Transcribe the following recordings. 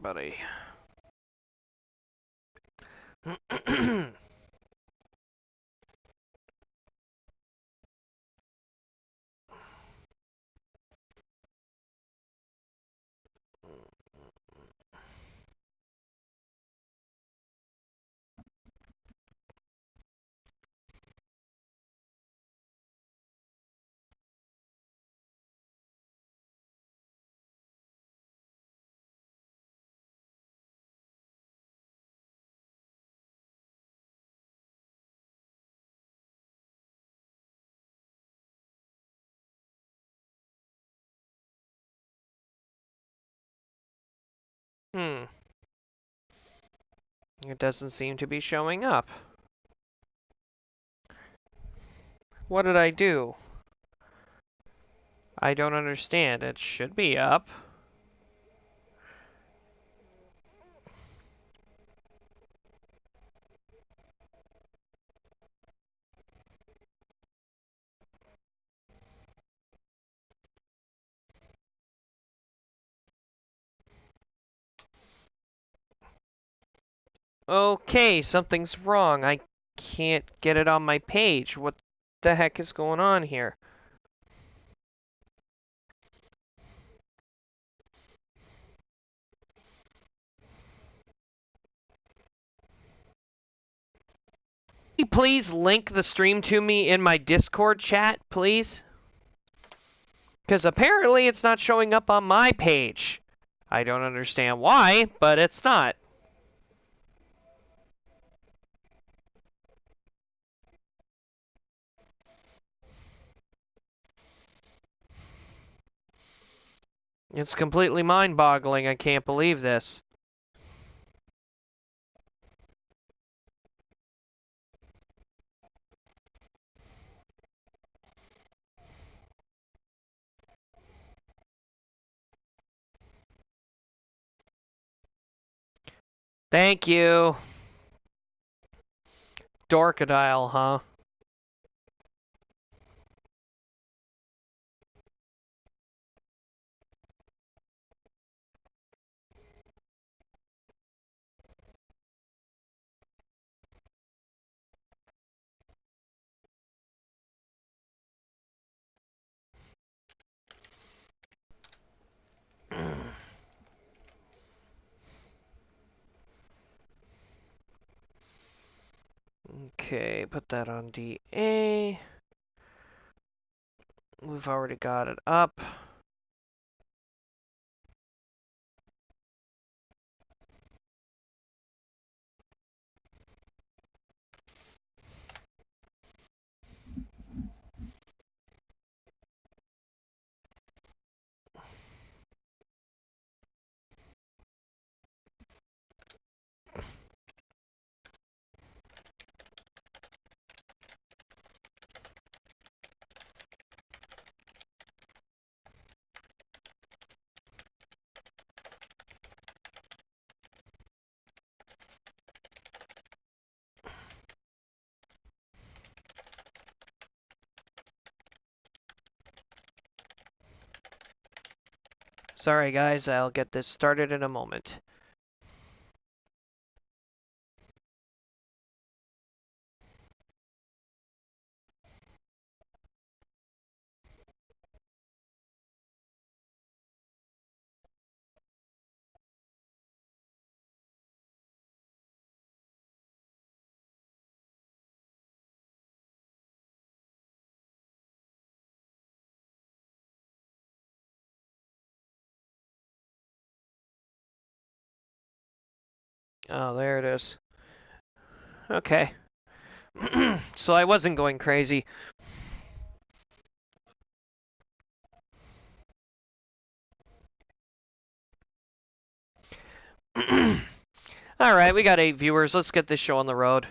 everybody. It doesn't seem to be showing up. What did I do? I don't understand. It should be up. Okay, something's wrong. I can't get it on my page. What the heck is going on here? Please link the stream to me in my Discord chat, please? Because apparently it's not showing up on my page. I don't understand why, but it's not. It's completely mind-boggling. I can't believe this. Thank you. Rachidile, huh? Okay, put that on DA. We've already got it up. Sorry guys, I'll get this started in a moment. Oh, there it is. Okay. So I wasn't going crazy. Alright, we got 8 viewers. Let's get this show on the road.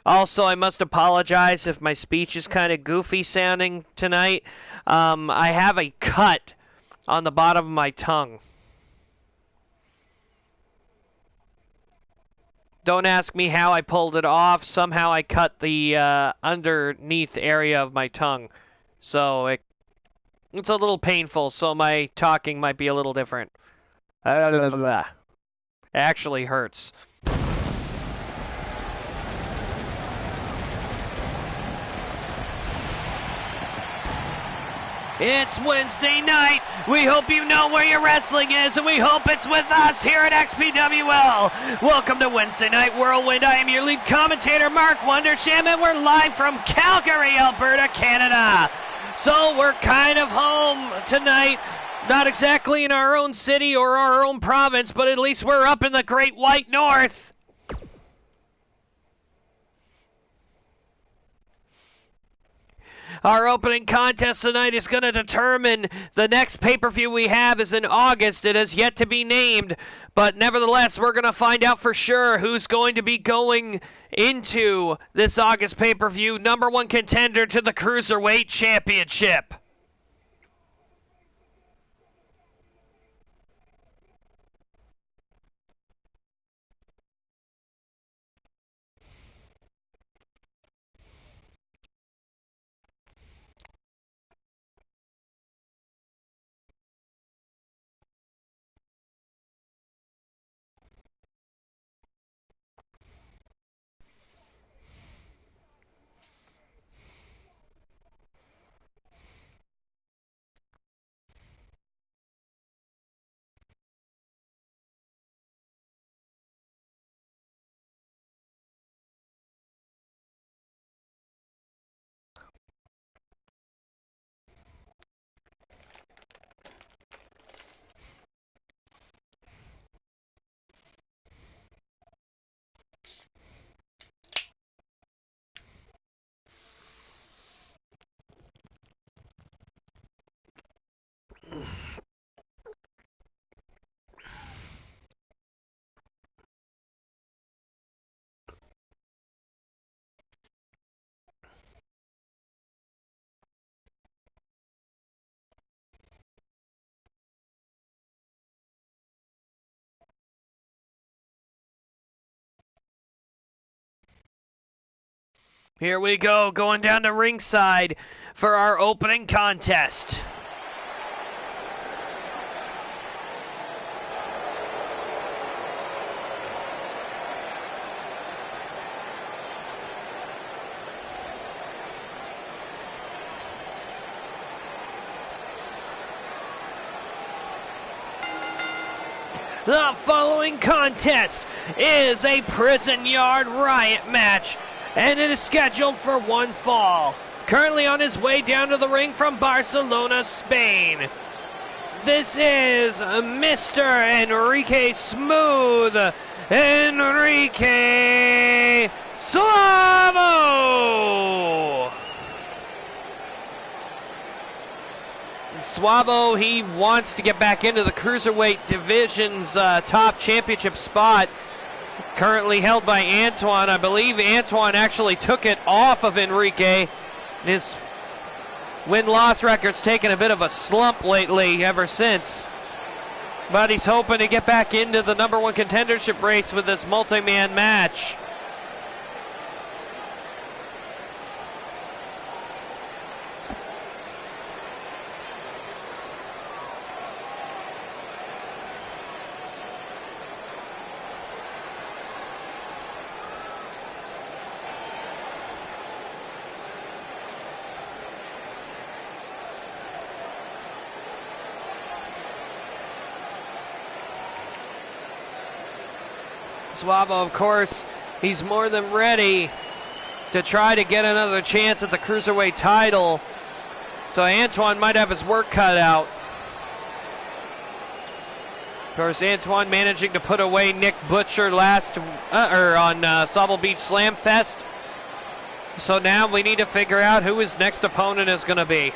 Also, I must apologize if my speech is kind of goofy sounding tonight. I have a cut on the bottom of my tongue. Don't ask me how I pulled it off. Somehow I cut the underneath area of my tongue. So it's a little painful, so my talking might be a little different. actually hurts. It's Wednesday night. We hope you know where your wrestling is, and we hope it's with us here at XPWL. Welcome to Wednesday Night Whirlwind. I am your lead commentator, Mark Wondersham, and we're live from Calgary, Alberta, Canada. So we're kind of home tonight. Not exactly in our own city or our own province, but at least we're up in the Great White North. Our opening contest tonight is going to determine the next pay-per-view we have is in August. It has yet to be named, but nevertheless, we're going to find out for sure who's going to be going into this August pay-per-view, number one contender to the Cruiserweight Championship. Here we go, going down to ringside for our opening contest. The following contest is a prison yard riot match, and it is scheduled for one fall. Currently on his way down to the ring from Barcelona, Spain. This is Mr. Enrique Smooth Enrique Suavo. Suavo, he wants to get back into the Cruiserweight Division's top championship spot, currently held by Antoine. I believe Antoine actually took it off of Enrique. His win-loss record's taken a bit of a slump lately ever since. But he's hoping to get back into the number one contendership race with this multi-man match. Suavo, of course, he's more than ready to try to get another chance at the Cruiserweight title. So Antoine might have his work cut out. Of course, Antoine managing to put away Nick Butcher on Sauble Beach Slam Fest. So now we need to figure out who his next opponent is going to be.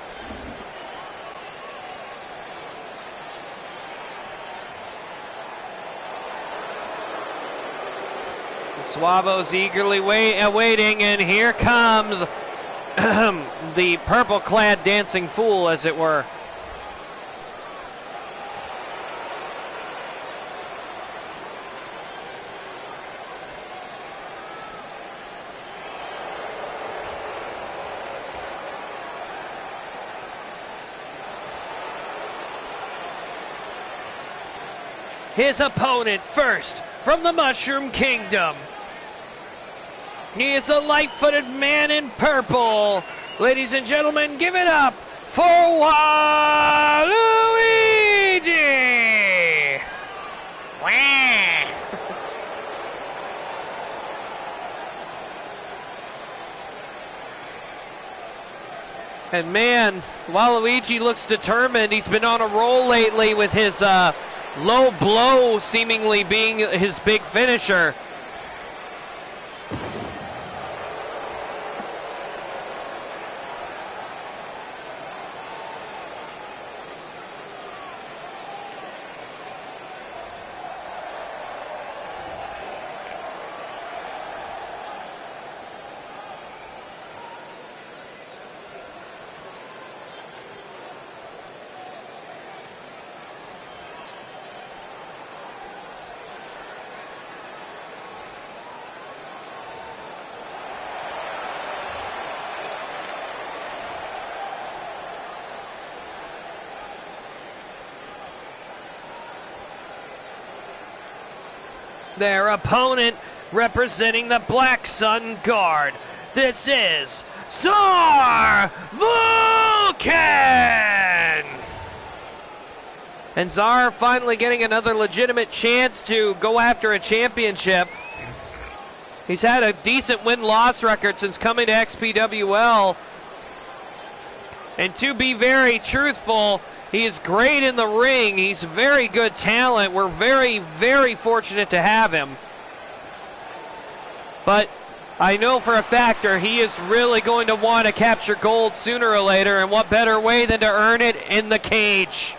Suavo's eagerly awaiting, and here comes the purple-clad dancing fool, as it were. his opponent first from the Mushroom Kingdom. He is a light-footed man in purple. Ladies and gentlemen, give it up for Waluigi! Wah! And man, Waluigi looks determined. He's been on a roll lately with his low blow seemingly being his big finisher. Their opponent representing the Black Sun Guard. This is Czar Vulcan! And Czar finally getting another legitimate chance to go after a championship. He's had a decent win-loss record since coming to XPWL. And to be very truthful, he is great in the ring. He's very good talent. We're very, very fortunate to have him. But I know for a fact he is really going to want to capture gold sooner or later, and what better way than to earn it in the cage?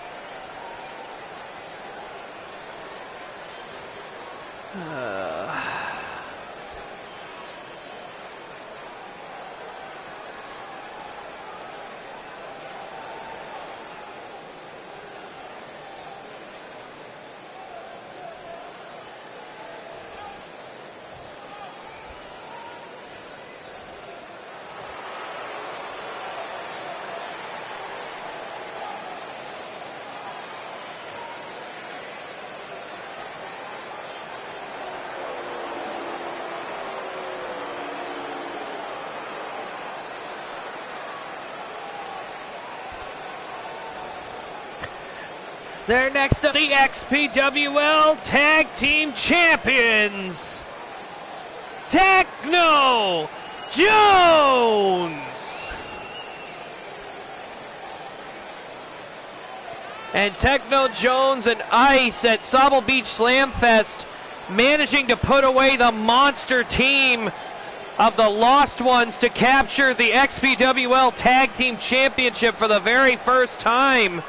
They're next up the XPWL Tag Team Champions, Techno Jones. And Techno Jones and Ice at Sobble Beach Slam Fest managing to put away the monster team of the Lost Ones to capture the XPWL Tag Team Championship for the very first time.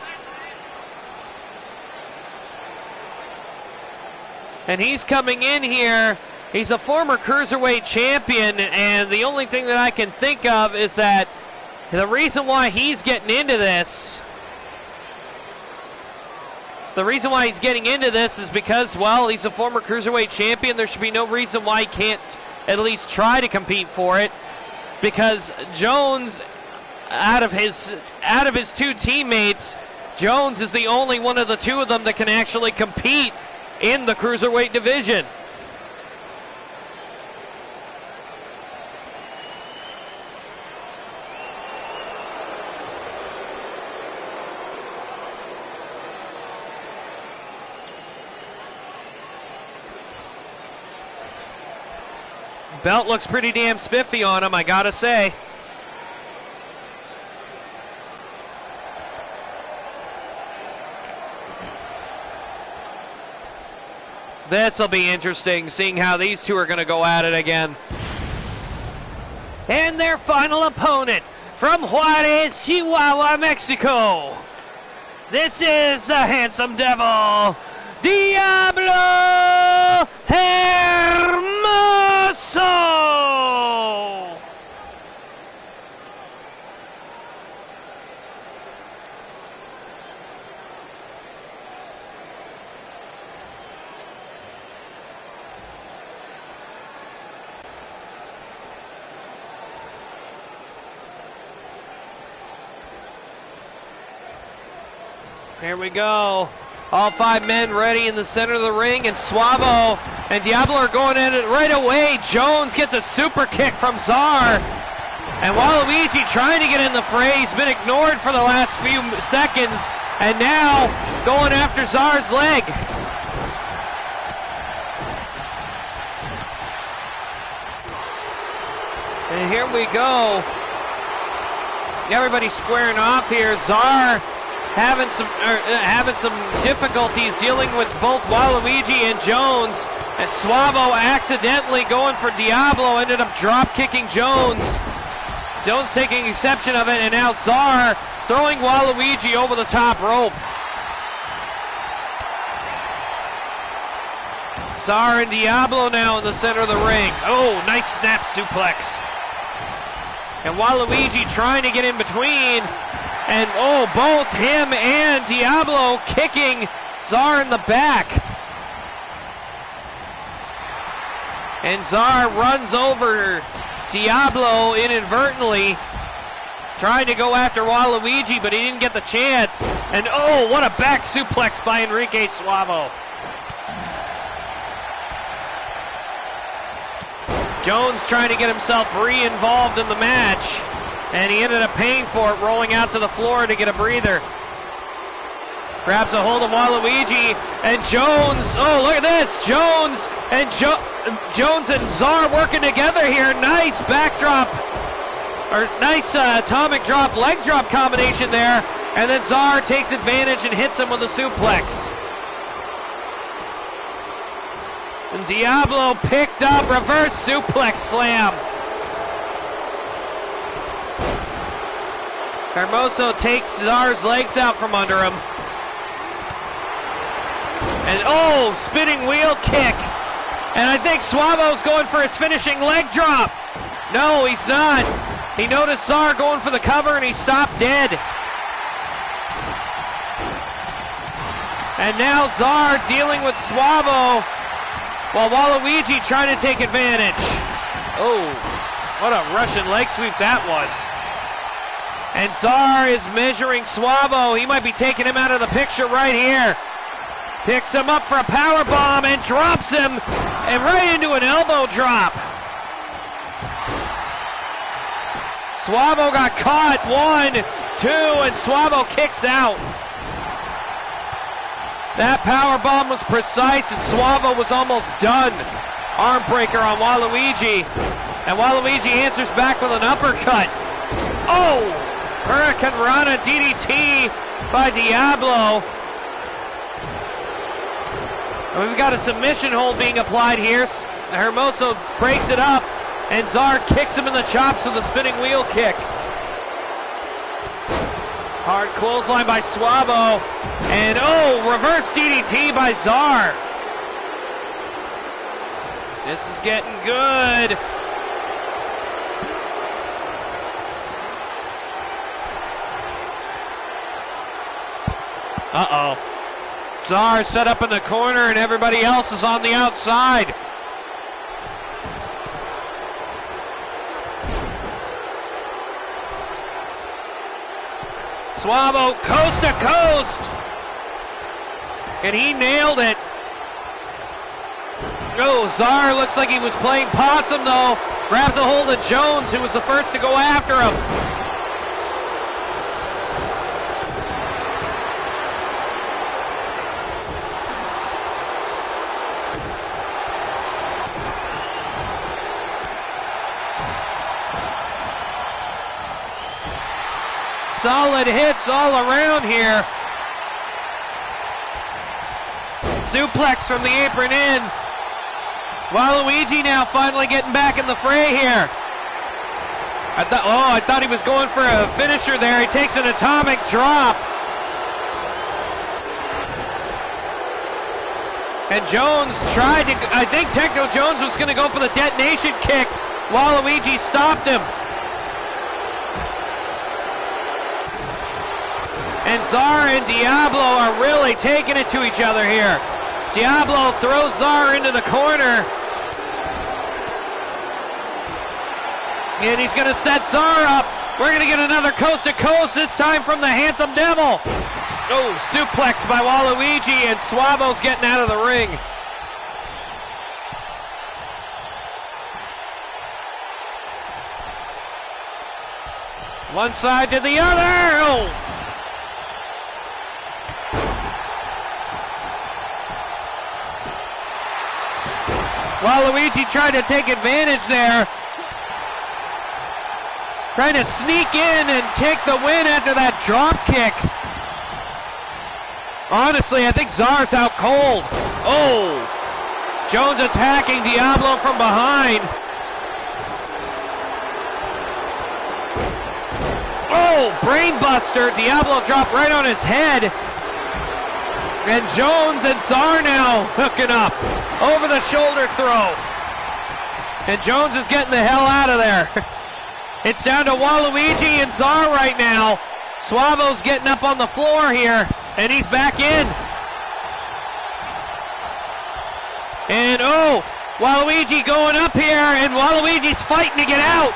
And he's coming in here. He's a former Cruiserweight champion, and the only thing that I can think of is that the reason why he's getting into this, is because, well, he's a former Cruiserweight champion. There should be no reason why he can't at least try to compete for it, because Jones, out of his two teammates, Jones is the only one of the two of them that can actually compete in the Cruiserweight division. Belt looks pretty damn spiffy on him, I gotta say. This'll be interesting, seeing how these two are going to go at it again. And their final opponent from Juarez, Chihuahua, Mexico. This is the handsome devil, Diablo Hermoso. Here we go. All 5 men ready in the center of the ring, and Suavo and Diablo are going at it right away. Jones gets a super kick from Czar. And Waluigi trying to get in the fray. He's been ignored for the last few seconds. And now going after Czar's leg. And here we go. Everybody squaring off here. Czar having some difficulties dealing with both Waluigi and Jones. And Suavo accidentally going for Diablo, ended up drop kicking Jones. Jones taking exception of it, and now Czar throwing Waluigi over the top rope. Czar and Diablo now in the center of the ring. Oh, nice snap suplex. And Waluigi trying to get in between. And oh, both him and Diablo kicking Czar in the back. And Czar runs over Diablo inadvertently, trying to go after Waluigi, but he didn't get the chance. And oh, what a back suplex by Enrique Suavo. Jones trying to get himself re-involved in the match, and he ended up paying for it, rolling out to the floor to get a breather. Grabs a hold of Waluigi, and Jones, oh, look at this, Jones and Czar working together here. Nice backdrop, or nice atomic drop, leg drop combination there, and then Czar takes advantage and hits him with a suplex. And Diablo picked up, reverse suplex slam. Hermoso takes Czar's legs out from under him. And oh, spinning wheel kick. And I think Suavo's going for his finishing leg drop. No, he's not. He noticed Czar going for the cover and he stopped dead. And now Czar dealing with Suavo while Waluigi trying to take advantage. Oh, what a Russian leg sweep that was. And Czar is measuring Suavo. He might be taking him out of the picture right here. Picks him up for a power bomb and drops him, and right into an elbow drop. Suavo got caught. 1, 2, and Suavo kicks out. That power bomb was precise, and Suavo was almost done. Arm breaker on Waluigi, and Waluigi answers back with an uppercut. Oh, Hurricane Rana DDT by Diablo. And we've got a submission hold being applied here. Hermoso breaks it up, and Czar kicks him in the chops with a spinning wheel kick. Hard clothesline by Suavo, and oh, reverse DDT by Czar. This is getting good. Uh-oh. Czar set up in the corner and everybody else is on the outside. Suavo coast to coast. And he nailed it. Oh, Czar looks like he was playing possum though. Grabs a hold of Jones, who was the first to go after him. Solid hits all around here. Suplex from the apron in. Waluigi now finally getting back in the fray here. I thought he was going for a finisher there. He takes an atomic drop. And Jones tried to, I think Techno Jones was going to go for the detonation kick. Waluigi stopped him. And Czar and Diablo are really taking it to each other here. Diablo throws Czar into the corner. And he's going to set Czar up. We're going to get another coast to coast, this time from the Handsome Devil. Oh, suplex by Waluigi, and Suavo's getting out of the ring. One side to the other. Oh. Waluigi tried to take advantage there. Trying to sneak in and take the win after that drop kick. Honestly, I think Czar's out cold. Oh! Jones attacking Diablo from behind. Oh! Brainbuster. Diablo dropped right on his head. And Jones and Czar now hooking up. Over the shoulder throw. And Jones is getting the hell out of there. It's down to Waluigi and Czar right now. Suavo's getting up on the floor here, and he's back in. And oh, Waluigi going up here, and Waluigi's fighting to get out.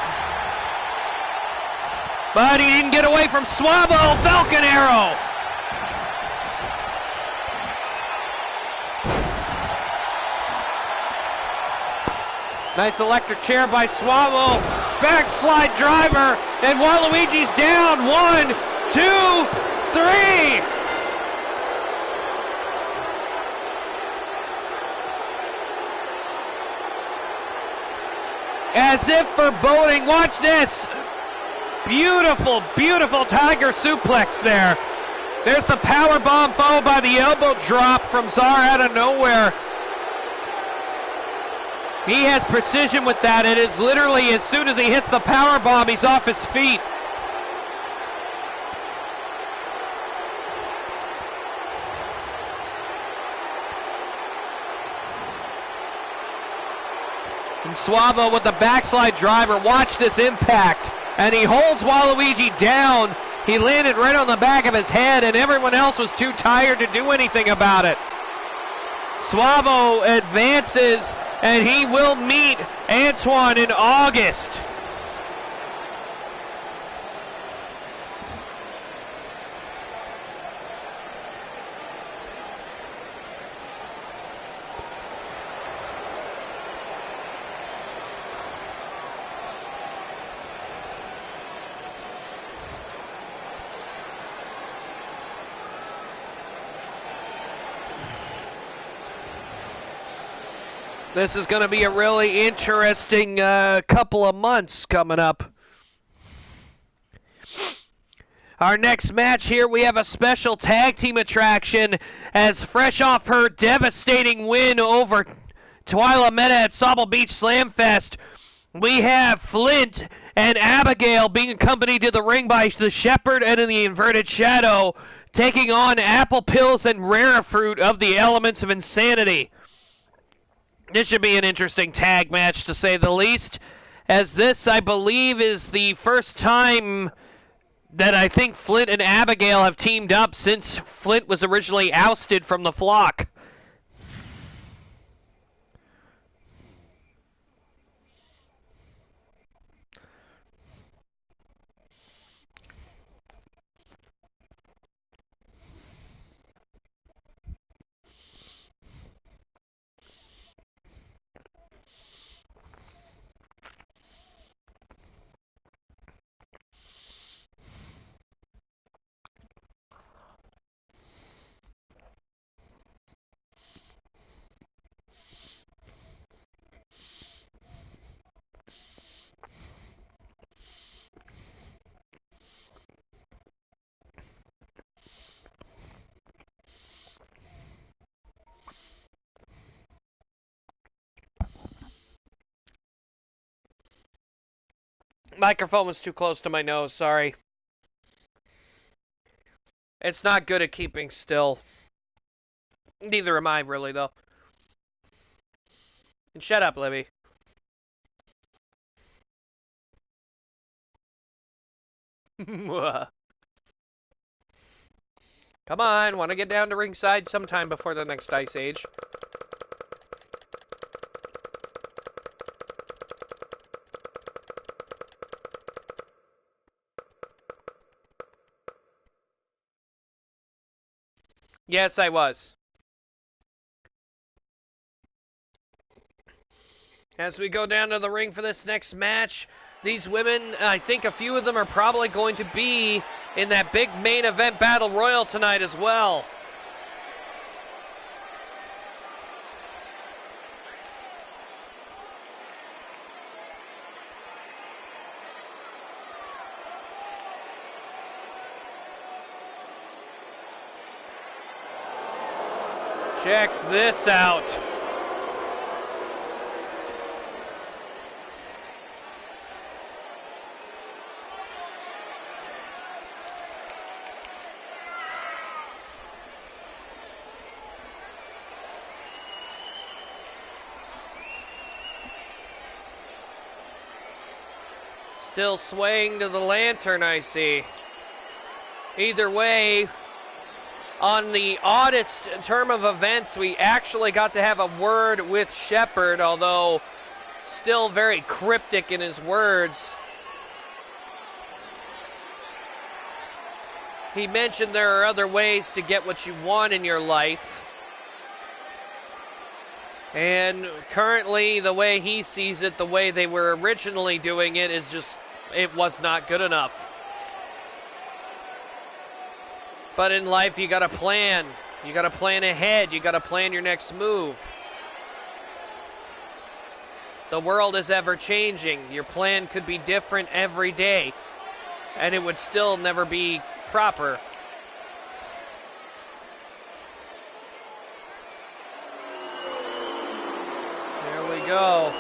But he didn't get away from Suavo. Falcon Arrow. Nice electric chair by Suavo. Backslide driver, and Waluigi's down. 1, 2, 3. As if foreboding. Watch this. Beautiful, beautiful tiger suplex there. There's the power bomb followed by the elbow drop from Czar out of nowhere. He has precision with that. It is literally as soon as he hits the power bomb, he's off his feet. And Suavo with the backslide driver. Watch this impact. And he holds Waluigi down. He landed right on the back of his head, and everyone else was too tired to do anything about it. Suavo advances, and he will meet Antoine in August. This is going to be a really interesting couple of months coming up. Our next match here, we have a special tag team attraction as fresh off her devastating win over Twyla Meta at Sauble Beach Slam Fest, we have Flint and Abigail being accompanied to the ring by the Shepherd and in the Inverted Shadow, taking on Apple Pills and Rare Fruit of the Elements of Insanity. This should be an interesting tag match, to say the least, as this, I believe, is the first time that I think Flint and Abigail have teamed up since Flint was originally ousted from the flock. Microphone was too close to my nose, sorry. It's not good at keeping still. Neither am I, really, though. And shut up, Libby. Come on, want to get down to ringside sometime before the next Ice Age. Yes, I was. As we go down to the ring for this next match, these women, I think a few of them are probably going to be in that big main event battle royal tonight as well. Check this out. Still swaying to the lantern, I see. Either way, on the oddest term of events, we actually got to have a word with Shepard, although still very cryptic in his words. He mentioned there are other ways to get what you want in your life. And currently, the way he sees it, the way they were originally doing it, is just, it was not good enough. But in life, you gotta plan. You gotta plan ahead. You gotta plan your next move. The world is ever changing. Your plan could be different every day, and it would still never be proper. There we go.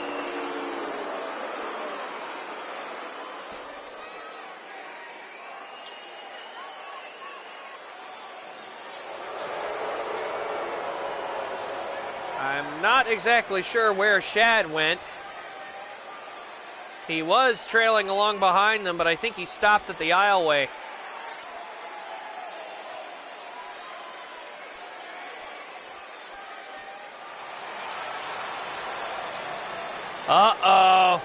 I'm not exactly sure where Shad went. He was trailing along behind them, but I think he stopped at the aisleway. Uh-oh.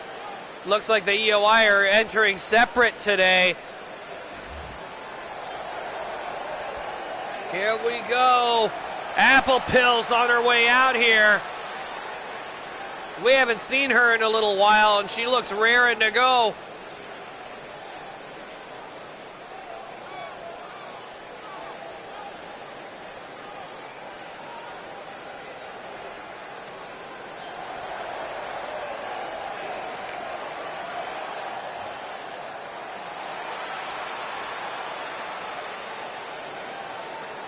Looks like the EOI are entering separate today. Here we go. Apple Pill's on her way out here. We haven't seen her in a little while, and she looks raring to go.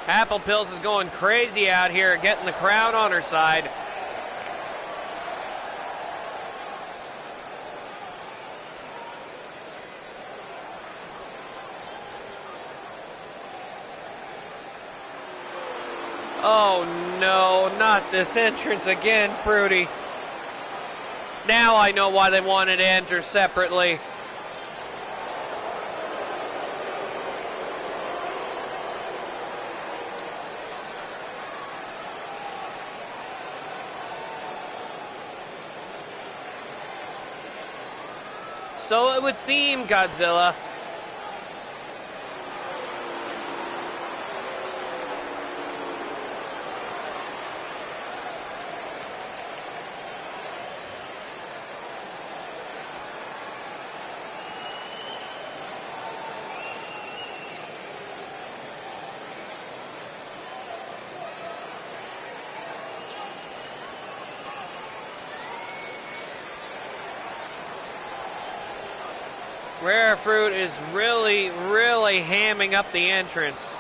Apple Pills is going crazy out here, getting the crowd on her side. Oh no, not this entrance again, Fruity. Now I know why they wanted to enter separately. So it would seem, Godzilla. Rare Fruit is really hamming up the entrance.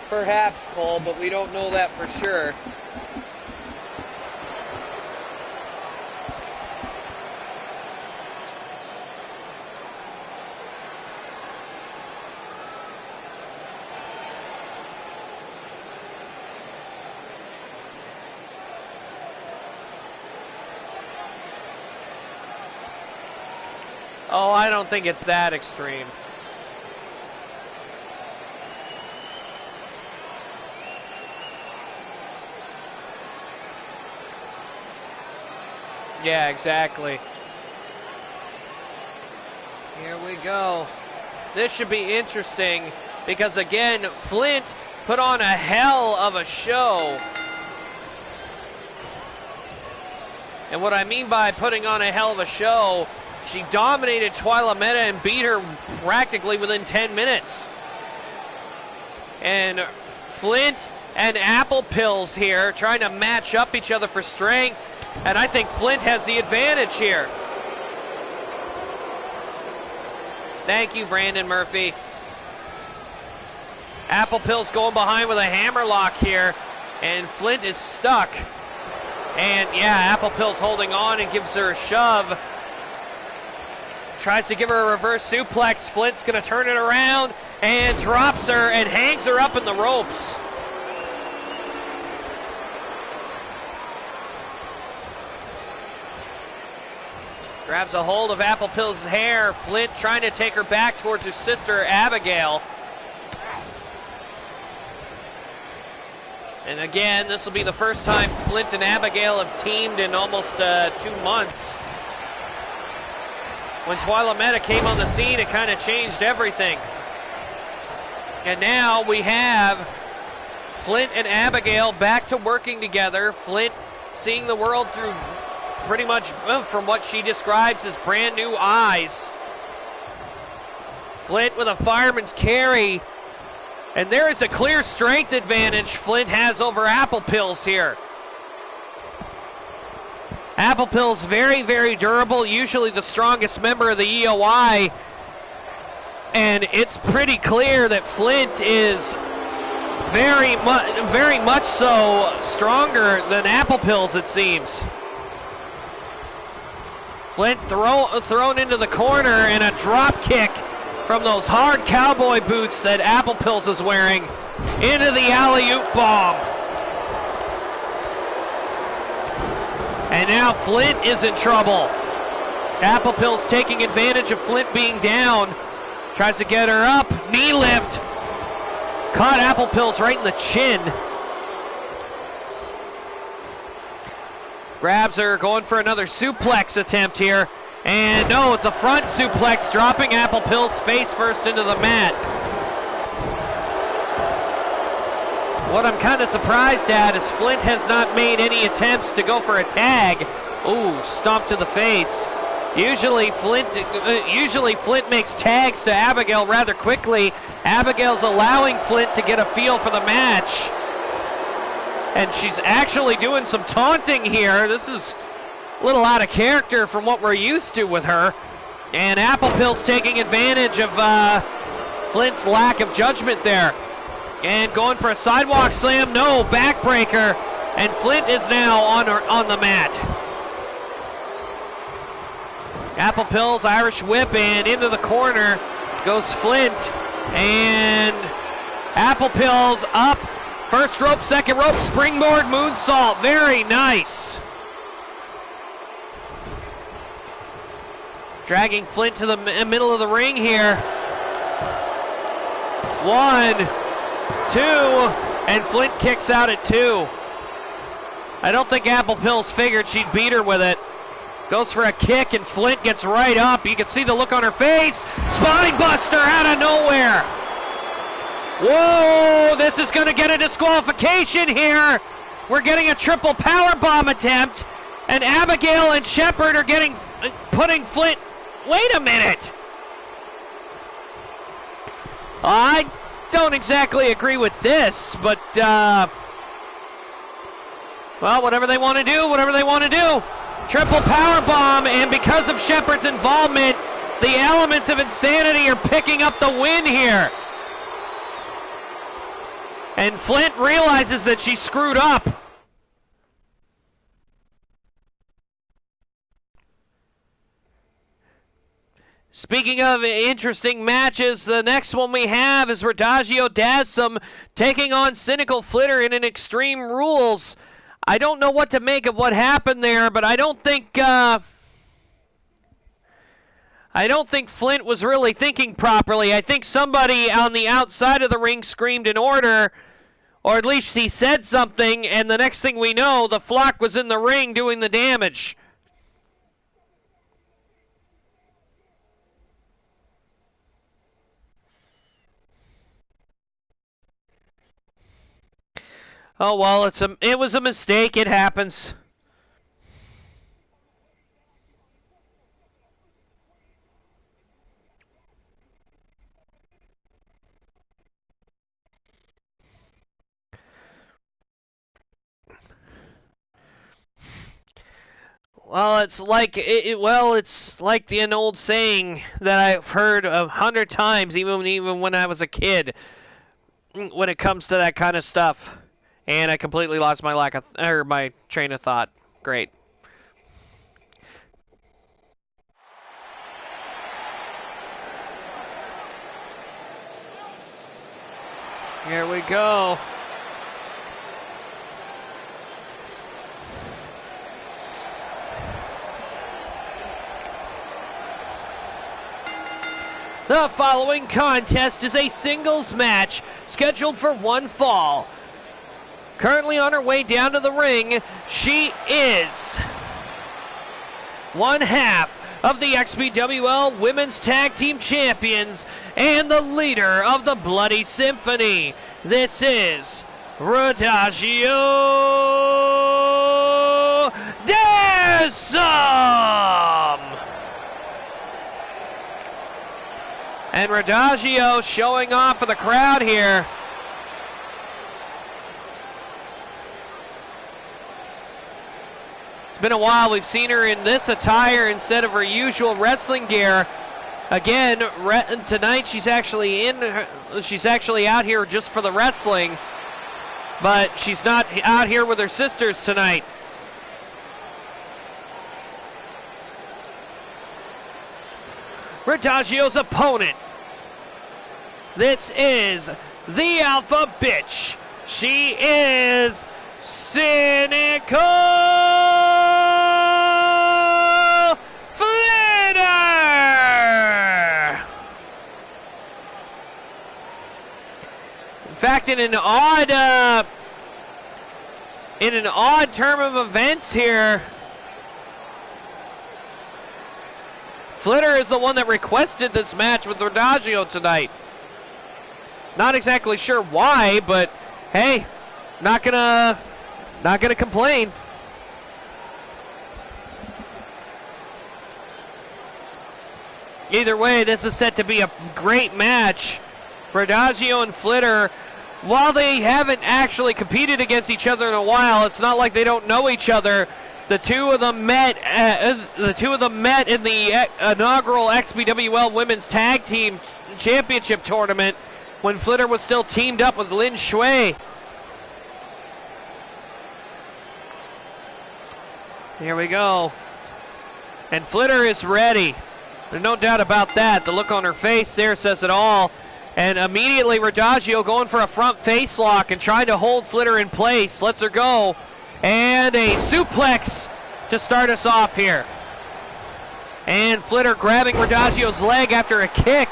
Perhaps, Cole, but we don't know that for sure. Oh, I don't think it's that extreme. Yeah, exactly. Here we go. This should be interesting because, again, Flint put on a hell of a show. And what I mean by putting on a hell of a show, she dominated Twyla Meta and beat her practically within 10 minutes. And Flint and Apple Pills here trying to match up each other for strength. And I think Flint has the advantage here. Thank you, Brandon Murphy. Apple Pills going behind with a hammerlock here. And Flint is stuck. And yeah, Apple Pills holding on and gives her a shove. Tries to give her a reverse suplex. Flint's going to turn it around and drops her and hangs her up in the ropes. Grabs a hold of Apple Pills' hair. Flint trying to take her back towards her sister, Abigail. And again, this will be the first time Flint and Abigail have teamed in almost 2 months. When Twyla Meta came on the scene, it kind of changed everything. And now we have Flint and Abigail back to working together. Flint seeing the world through pretty much from what she describes as brand new eyes. Flint with a fireman's carry. And there is a clear strength advantage Flint has over Apple Pills here. Apple Pills very, very durable, usually the strongest member of the EOI. And it's pretty clear that Flint is very much so stronger than Apple Pills, it seems. Flint thrown into the corner and a drop kick from those hard cowboy boots that Apple Pills is wearing into the alley-oop bomb. And now Flint is in trouble. Apple Pills taking advantage of Flint being down. Tries to get her up. Knee lift. Caught Apple Pills right in the chin. Grabs her, going for another suplex attempt here. And no, it's a front suplex, dropping Apple Pills face first into the mat. What I'm kind of surprised at is Flint has not made any attempts to go for a tag. Ooh, stomp to the face. Usually Flint makes tags to Abigail rather quickly. Abigail's allowing Flint to get a feel for the match. And she's actually doing some taunting here. This is a little out of character from what we're used to with her. And Apple Pills taking advantage of Flint's lack of judgment there. And going for a sidewalk slam. No, backbreaker. And Flint is now on the mat. Apple Pills, Irish whip, and into the corner goes Flint. And Apple Pills up. First rope, second rope, springboard, moonsault. Very nice. Dragging Flint to the middle of the ring here. 1, 2, and Flint kicks out at 2. I don't think Apple Pills figured she'd beat her with it. Goes for a kick, and Flint gets right up. You can see the look on her face. Spine buster out of nowhere. Whoa, this is going to get a disqualification here. We're getting a triple power bomb attempt, and Abigail and Shepard are putting Flint. Wait a minute. I don't exactly agree with this, but well, whatever they want to do. Triple power bomb, and because of Shepard's involvement, the elements of insanity are picking up the win here. And Flint realizes that she screwed up. Speaking of interesting matches, the next one we have is Radagio Dazzum taking on Cynical Flitter in an Extreme Rules. I don't know what to make of what happened there, but I don't think Flint was really thinking properly. I think somebody on the outside of the ring screamed an order, or at least he said something, and the next thing we know, the Flock was in the ring doing the damage. Oh well, it was a mistake. It happens. Well, it's like an old saying that I've heard 100 times, even when I was a kid, when it comes to that kind of stuff. And I completely lost my train of thought. Great. Here we go. The following contest is a singles match scheduled for one fall. Currently on her way down to the ring, she is one half of the XPWL Women's Tag Team Champions and the leader of the Bloody Symphony. This is Rachidile Desum! And Rachidile showing off for the crowd here. It's been a while. We've seen her in this attire instead of her usual wrestling gear. Again, tonight she's actually out here just for the wrestling, but she's not out here with her sisters tonight. Rachidille's opponent. This is the Alpha Bitch. She is Cynical Flitter. In fact, in an odd term of events here, Flitter is the one that requested this match with Rachidile tonight. Not exactly sure why, but hey, not gonna complain. Either way, this is set to be a great match. Rachidile and Flitter, while they haven't actually competed against each other in a while, it's not like they don't know each other. The two of them met in the inaugural XPWL Women's Tag Team Championship Tournament when Flitter was still teamed up with Lin Shui. Here we go. And Flitter is ready. There's no doubt about that. The look on her face there says it all. And immediately Rachidile going for a front face lock and trying to hold Flitter in place. Lets her go. And a suplex to start us off here. And Flitter grabbing Rachidille's leg after a kick.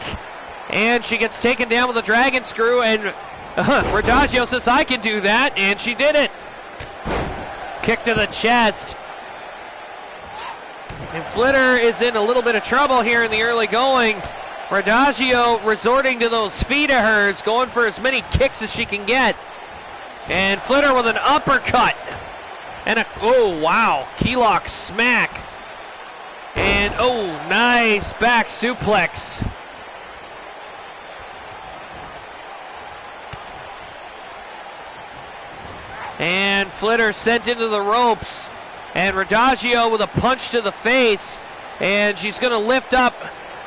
And she gets taken down with a dragon screw. And Rachidile says, I can do that. And she did it. Kick to the chest. And Flitter is in a little bit of trouble here in the early going. Rachidile resorting to those feet of hers, going for as many kicks as she can get. And Flitter with an uppercut. And oh wow, key lock smack. And oh, nice back suplex. And Flitter sent into the ropes. And Rachidile with a punch to the face. And she's going to lift up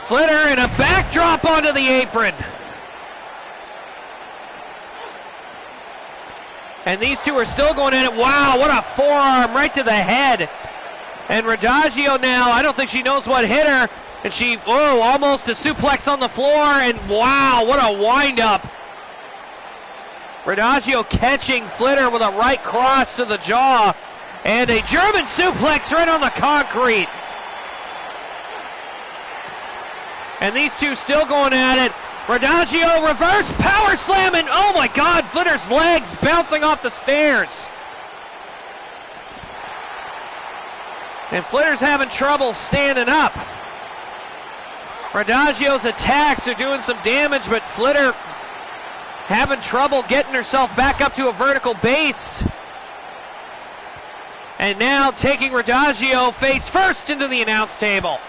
Flitter and a backdrop onto the apron. And these two are still going at it. Wow, what a forearm right to the head. And Rachidile now, I don't think she knows what hit her. And she, almost a suplex on the floor. And wow, what a wind-up. Rachidile catching Flitter with a right cross to the jaw. And a German suplex right on the concrete. And these two still going at it. Rachidile reverse power slam, and oh my God, Flitter's legs bouncing off the stairs. And Flitter's having trouble standing up. Rachidille's attacks are doing some damage, but Flitter having trouble getting herself back up to a vertical base. And now taking Rachidile face first into the announce table.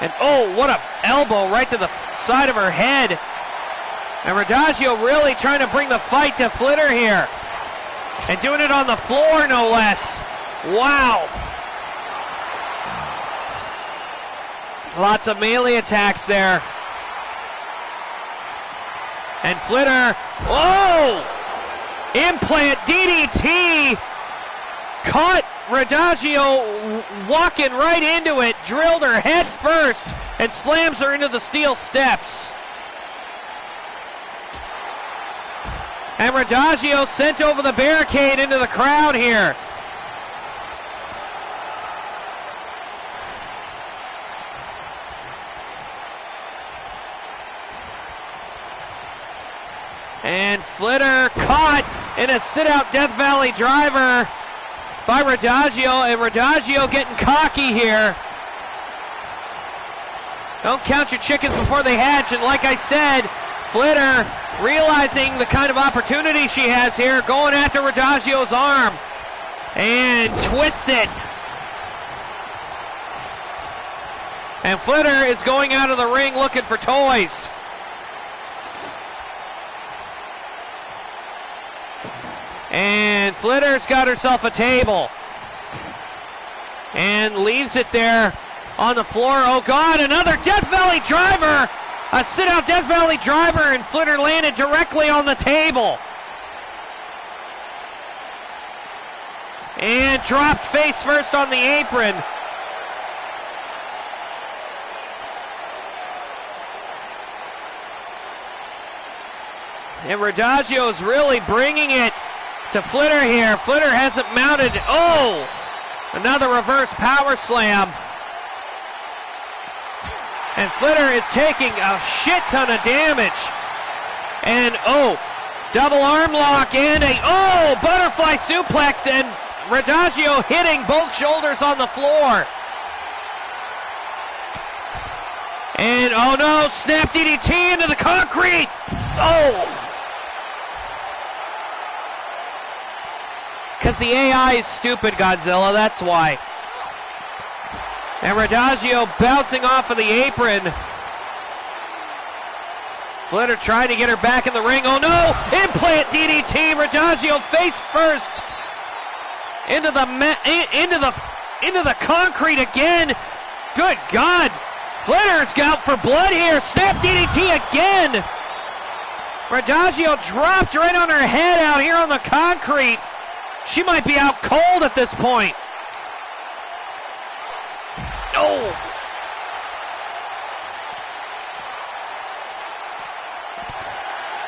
And oh, what a elbow right to the side of her head. And Rachidile really trying to bring the fight to Flitter here. And doing it on the floor, no less. Wow. Lots of melee attacks there. And Flitter, oh! Implant DDT. Caught Rachidile walking right into it, drilled her head first, and slams her into the steel steps. And Rachidile sent over the barricade into the crowd here. And Flitter caught in a sit-out Death Valley driver by Rachidile, and Rachidile getting cocky here. Don't count your chickens before they hatch, and like I said, Flitter realizing the kind of opportunity she has here, going after Rachidile's arm, and twists it. And Flitter is going out of the ring looking for toys. And Flitter's got herself a table. And leaves it there on the floor. Oh God, another Death Valley driver! A sit-out Death Valley driver, and Flitter landed directly on the table. And dropped face first on the apron. And Rachidile is really bringing it to Flitter here. Flitter hasn't mounted. Oh! Another reverse power slam. And Flitter is taking a shit ton of damage. And oh, double arm lock and a butterfly suplex, and Rachidile hitting both shoulders on the floor. And oh no, snap DDT into the concrete. Oh! Because the AI is stupid, Godzilla, that's why. And Rachidile bouncing off of the apron. Flitter trying to get her back in the ring. Oh no! Implant DDT! Rachidile face first into the concrete again. Good God! Flitter's out for blood here. Snap DDT again. Rachidile dropped right on her head out here on the concrete. She might be out cold at this point. No!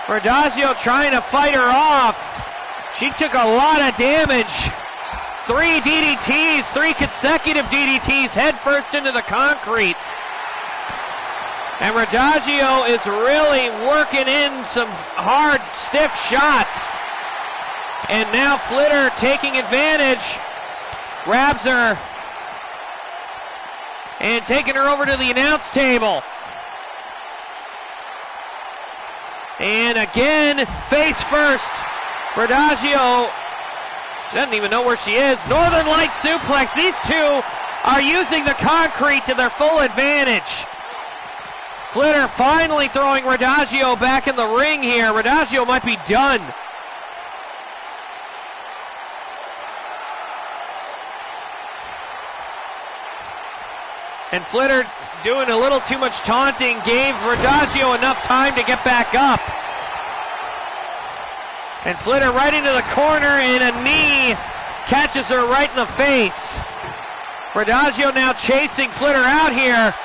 Rachidile trying to fight her off. She took a lot of damage. 3 DDTs, 3 consecutive DDTs, head first into the concrete. And Rachidile is really working in some hard, stiff shots. And now Flitter taking advantage, grabs her, and taking her over to the announce table. And again, face first. Rachidile doesn't even know where she is. Northern Light suplex. These two are using the concrete to their full advantage. Flitter finally throwing Rachidile back in the ring here. Rachidile might be done. And Flitter doing a little too much taunting, gave Rachidile enough time to get back up. And Flitter right into the corner, and a knee catches her right in the face. Rachidile now chasing Flitter out here.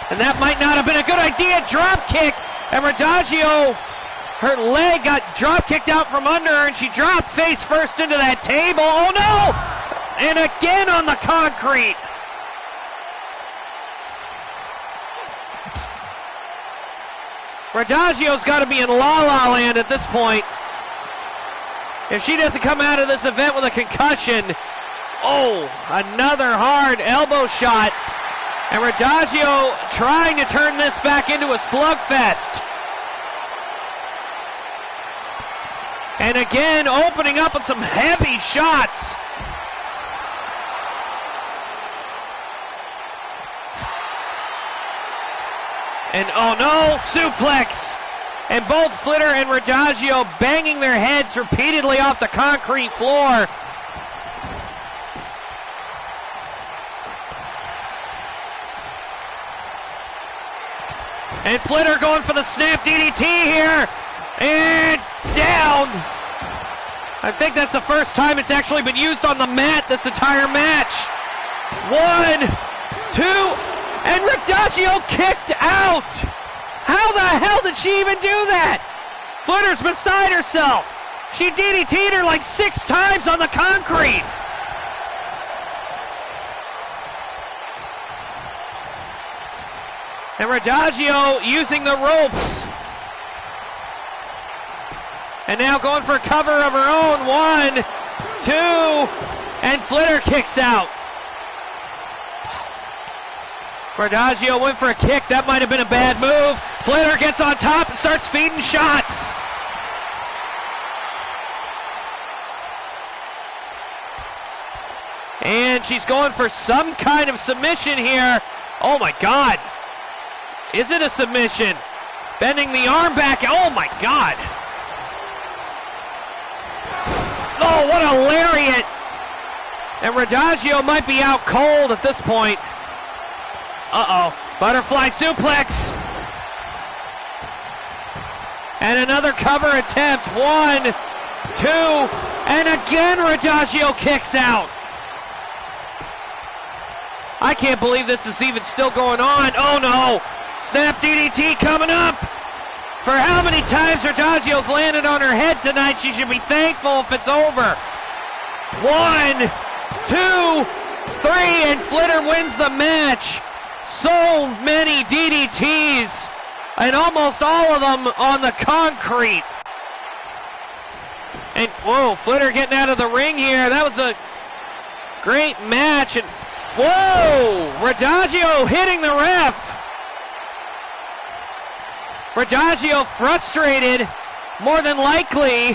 And that might not have been a good idea. Drop kick, and Rachidile, her leg got drop kicked out from under her, and she dropped face first into that table. Oh no! And again on the concrete. Rachidale's got to be in La La Land at this point. If she doesn't come out of this event with a concussion. Oh, another hard elbow shot. And Rachidile trying to turn this back into a slugfest. And again, opening up with some heavy shots. And oh no, suplex. And both Flitter and Rachidile banging their heads repeatedly off the concrete floor. And Flitter going for the snap DDT here. And down. I think that's the first time it's actually been used on the mat this entire match. 1, 2, and Rachidile kicked out. How the hell did she even do that? Flitter's beside herself. She DDT'd her like 6 times on the concrete. And Rachidile using the ropes. And now going for a cover of her own. 1, 2, and Flitter kicks out. Rachidile went for a kick. That might have been a bad move. Flitter gets on top and starts feeding shots. And she's going for some kind of submission here. Oh my God. Is it a submission? Bending the arm back. Oh my God. Oh, what a lariat. And Rachidile might be out cold at this point. Uh-oh. Butterfly suplex. And another cover attempt. 1, 2, and again Rachidile kicks out. I can't believe this is even still going on. Oh no. Snap DDT coming up. For how many times Rachidile's landed on her head tonight, she should be thankful if it's over. 1, 2, 3, and Flitter wins the match. So many DDTs, and almost all of them on the concrete. And whoa, Flitter getting out of the ring here. That was a great match. And whoa, Rachidile hitting the ref. Rachidile frustrated, more than likely.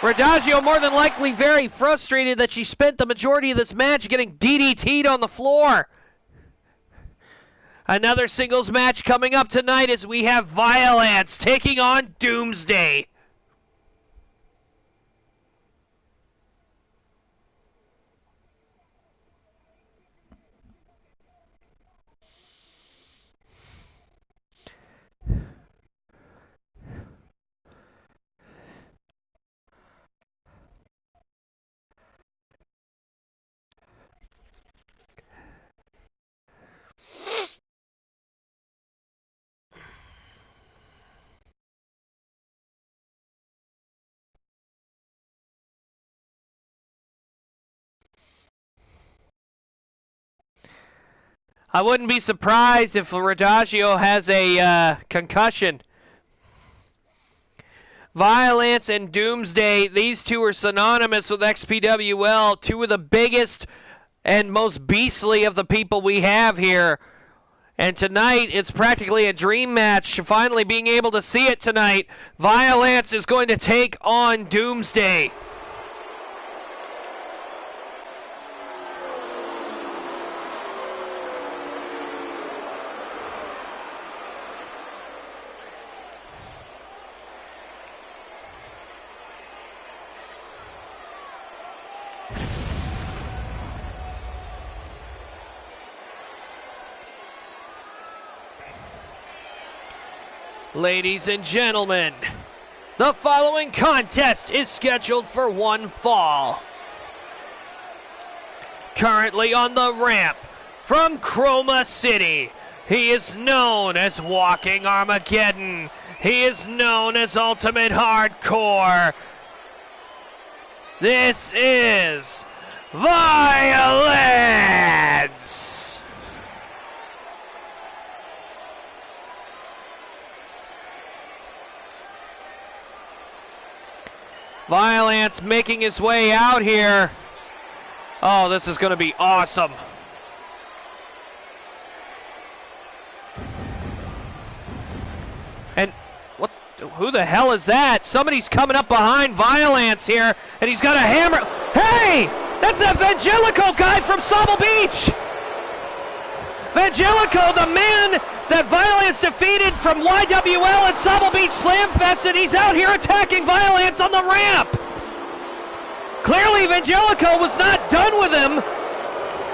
Rachidile more than likely very frustrated that she spent the majority of this match getting DDT'd on the floor. Another singles match coming up tonight as we have Violence taking on Doomsday. I wouldn't be surprised if Rachidile has a concussion. Violence and Doomsday, these two are synonymous with XPWL, two of the biggest and most beastly of the people we have here. And tonight, it's practically a dream match, finally being able to see it tonight. Violence is going to take on Doomsday. Ladies and gentlemen, the following contest is scheduled for one fall. Currently on the ramp from Chroma City, he is known as Walking Armageddon. He is known as Ultimate Hardcore. This is Violence. Violence making his way out here. Oh, this is going to be awesome. And what? Who the hell is that? Somebody's coming up behind Violence here, and he's got a hammer. Hey! That's that Vangelico guy from Sobble Beach! Vangelico, the man that Violence defeated from YWL at Sobble Beach Slamfest, and he's out here attacking Violence on the ramp! Clearly, Vangelico was not done with him,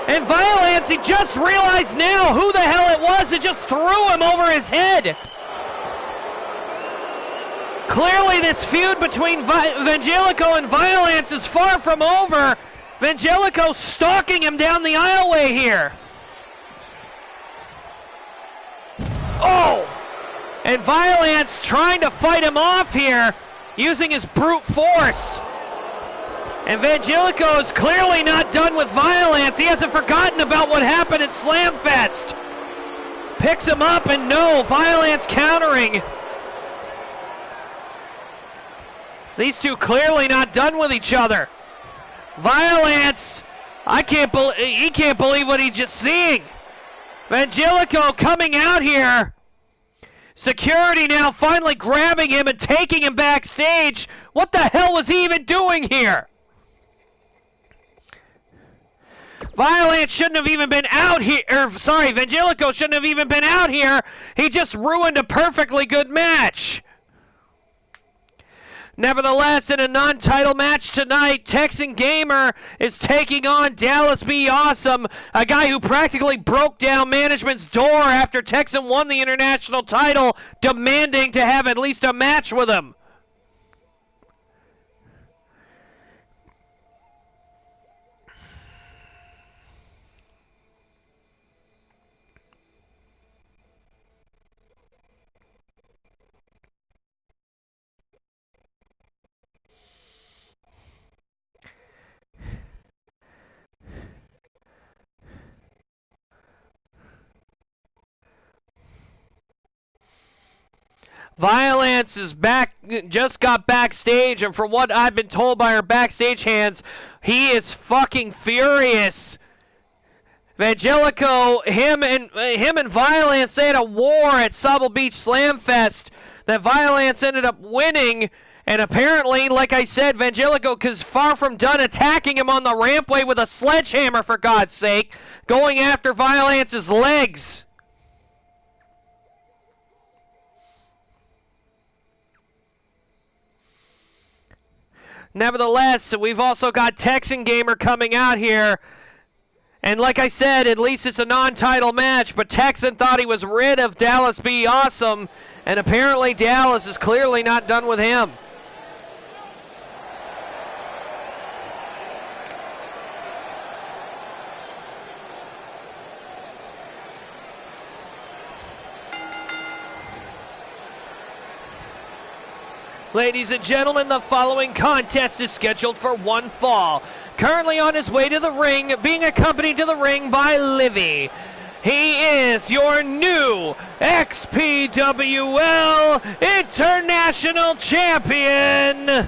and Violence, he just realized now who the hell it was and just threw him over his head. Clearly, this feud between Vangelico and Violence is far from over. Vangelico stalking him down the aisleway here. Oh! And Violence trying to fight him off here, using his brute force. And Vangelico is clearly not done with Violence. He hasn't forgotten about what happened at Slamfest. Picks him up, and no, Violence countering. These two clearly not done with each other. Violence, he can't believe what he's just seeing. Vangelico coming out here. Security now finally grabbing him and taking him backstage. What the hell was he even doing here? Violence shouldn't have even been out here. Vangelico shouldn't have even been out here. He just ruined a perfectly good match. Nevertheless, in a non-title match tonight, Texan Gamer is taking on Dallas Be Awesome, a guy who practically broke down management's door after Texan won the international title, demanding to have at least a match with him. Violence is back, just got backstage, and from what I've been told by our backstage hands, he is fucking furious. Vangelico, him and Violence, they had a war at Sobble Beach Slamfest that Violence ended up winning, and apparently, like I said, Vangelico is far from done attacking him on the rampway with a sledgehammer, for God's sake, going after Violence's legs. Nevertheless, we've also got Texan Gamer coming out here. And like I said, at least it's a non-title match, but Texan thought he was rid of Dallas Be Awesome, and apparently Dallas is clearly not done with him. Ladies and gentlemen, the following contest is scheduled for one fall. Currently on his way to the ring, being accompanied to the ring by Livy. He is your new XPWL International Champion.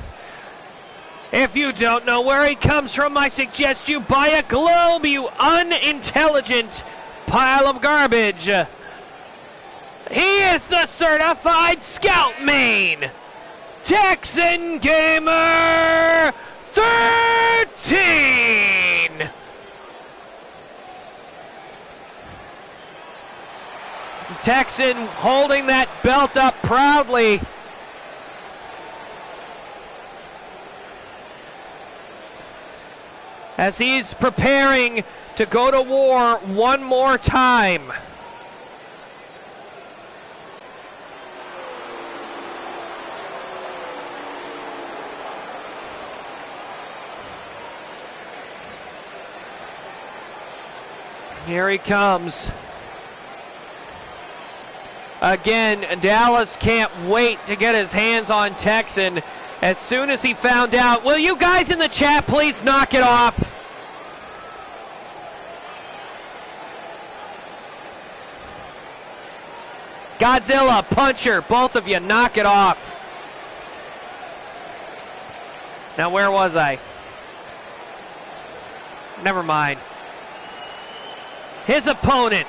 If you don't know where he comes from, I suggest you buy a globe, you unintelligent pile of garbage. He is the certified scout main. Texan Gamer 13! Texan holding that belt up proudly. As he's preparing to go to war one more time. Here he comes. Again, Dallas can't wait to get his hands on Texan. As soon as he found out, will you guys in the chat please knock it off? Godzilla, Puncher, both of you, knock it off. Now, where was I? Never mind. His opponent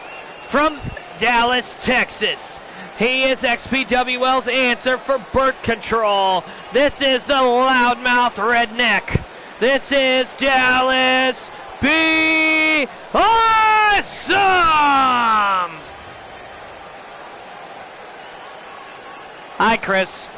from Dallas, Texas. He is XPWL's answer for birth control. This is the loudmouth redneck. This is Dallas Be Awesome! Hi, Chris.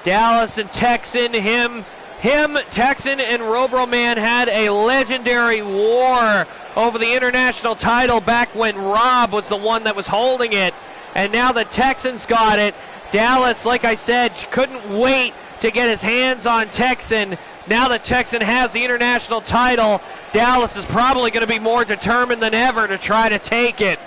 Dallas and Texan, Texan and Robro Man had a legendary war over the international title back when Rob was the one that was holding it. And now the Texans got it. Dallas, like I said, couldn't wait to get his hands on Texan. Now that Texan has the international title, Dallas is probably going to be more determined than ever to try to take it.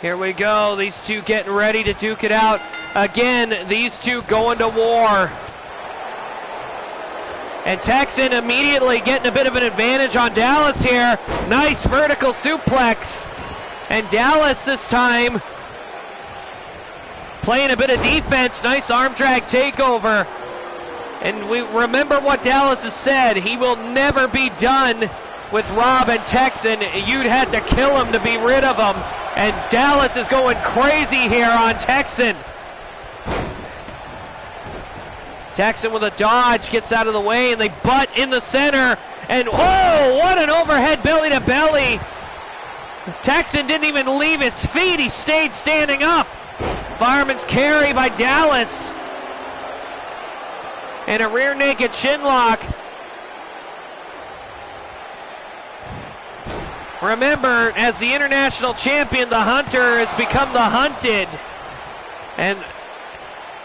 Here we go, these two getting ready to duke it out. Again, these two going to war. And Texan immediately getting a bit of an advantage on Dallas here. Nice vertical suplex. And Dallas this time playing a bit of defense. Nice arm drag takeover. And we remember what Dallas has said. He will never be done with Rob and Texan. You'd have to kill him to be rid of him. And Dallas is going crazy here on Texan. Texan with a dodge gets out of the way, and they butt in the center. And oh, what an overhead belly to belly. Texan didn't even leave his feet. He stayed standing up. Fireman's carry by Dallas. And a rear naked shin lock. Remember, as the international champion, the hunter has become the hunted. And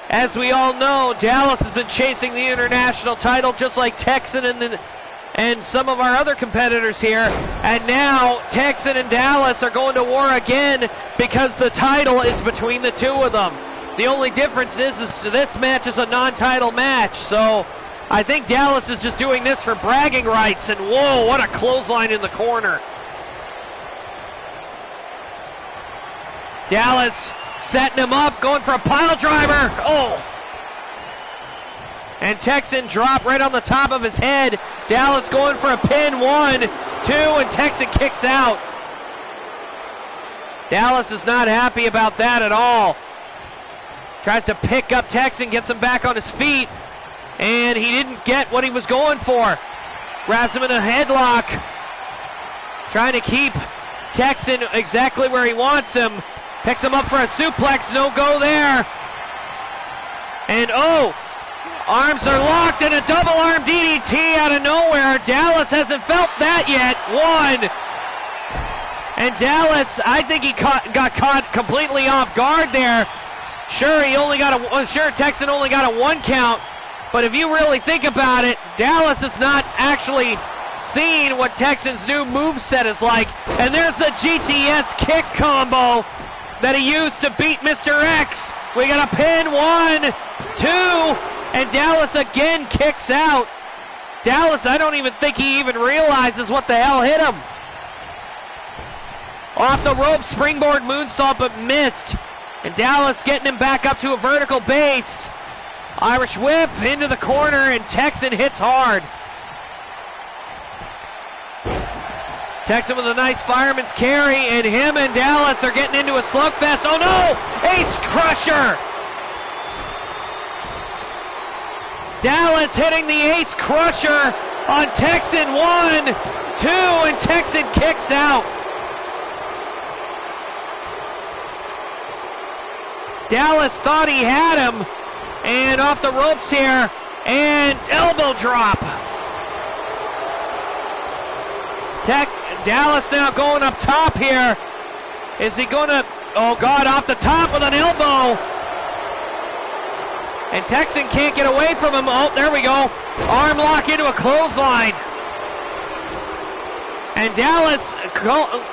as we all know, Dallas has been chasing the international title just like Texan and some of our other competitors here. And now Texan and Dallas are going to war again because the title is between the two of them. The only difference is this match is a non-title match. So I think Dallas is just doing this for bragging rights. And whoa, what a clothesline in the corner. Dallas setting him up, going for a pile driver. Oh. And Texan dropped right on the top of his head. Dallas going for a pin. 1, 2, and Texan kicks out. Dallas is not happy about that at all. Tries to pick up Texan, gets him back on his feet. And he didn't get what he was going for. Grabs him in a headlock. Trying to keep Texan exactly where he wants him. Picks him up for a suplex, no go there. And oh, arms are locked and a double arm DDT out of nowhere. Dallas hasn't felt that yet. 1. And Dallas, I think he got caught completely off guard there. Sure, Texan only got a 1 count. But if you really think about it, Dallas has not actually seen what Texan's new moveset is like. And there's the GTS kick combo that he used to beat Mr. X. We got a pin. 1, 2, and Dallas again kicks out. Dallas, I don't even think he even realizes what the hell hit him. Off the rope, springboard moonsault, but missed. And Dallas getting him back up to a vertical base. Irish whip into the corner, and Texan hits hard. Texan with a nice fireman's carry, and him and Dallas are getting into a slugfest. Oh no! Ace Crusher! Dallas hitting the Ace Crusher on Texan. 1, 2, and Texan kicks out. Dallas thought he had him, and off the ropes here, and elbow drop. Dallas now going up top here. Is he going to, oh God, off the top with an elbow. And Texan can't get away from him. Oh, there we go. Arm lock into a clothesline. And Dallas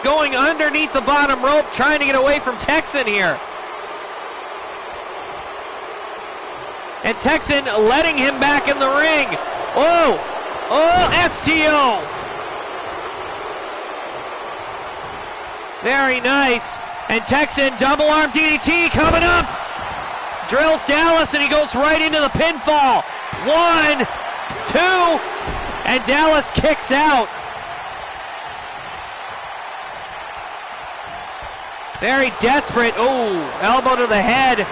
going underneath the bottom rope, trying to get away from Texan here. And Texan letting him back in the ring. Oh, STO. Very nice. And Texan double arm DDT coming up. Drills Dallas and he goes right into the pinfall. 1, 2, and Dallas kicks out. Very desperate. Oh, elbow to the head.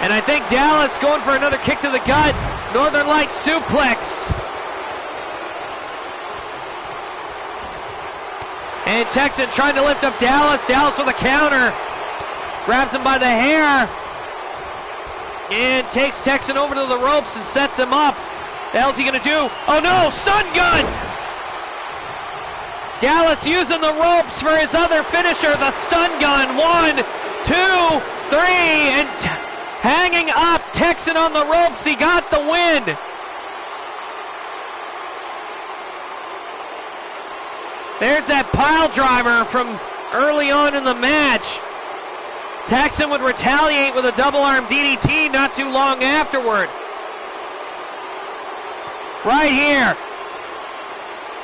And I think Dallas going for another kick to the gut. Northern Light suplex. And Texan trying to lift up Dallas. Dallas with a counter. Grabs him by the hair. And takes Texan over to the ropes and sets him up. What the hell's he going to do? Oh no, stun gun! Dallas using the ropes for his other finisher, the stun gun. 1, 2, 3, and hanging up. Texan on the ropes. He got the win. There's that pile driver from early on in the match. Texan would retaliate with a double arm DDT not too long afterward. Right here.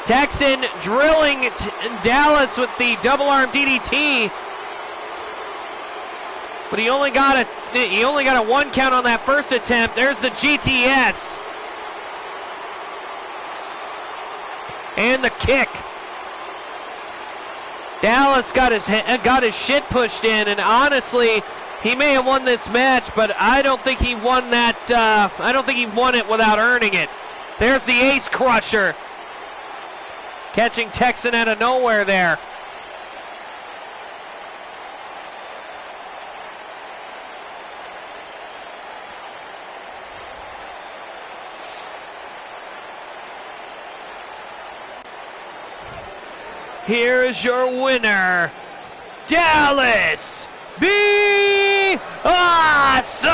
Texan drilling Dallas with the double arm DDT. But he only got a 1 count on that first attempt. There's the GTS. And the kick. Dallas got his shit pushed in, and honestly, he may have won this match, but I don't think he won that. I don't think he won it without earning it. There's the Ace Crusher, catching Texan out of nowhere there. Here is your winner, Dallas. Be awesome!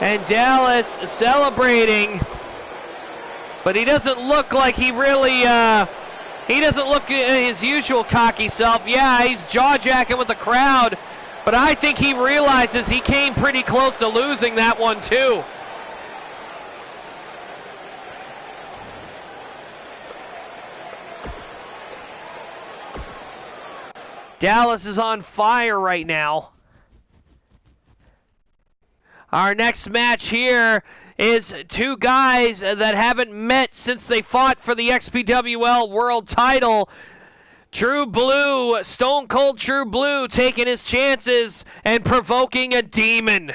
And Dallas celebrating, but he doesn't look like he really, he doesn't look his usual cocky self. Yeah, he's jaw-jacking with the crowd, but I think he realizes he came pretty close to losing that one too. Dallas is on fire right now. Our next match here is two guys that haven't met since they fought for the XPWL World Title. True Blue, Stone Cold True Blue, taking his chances and provoking a demon.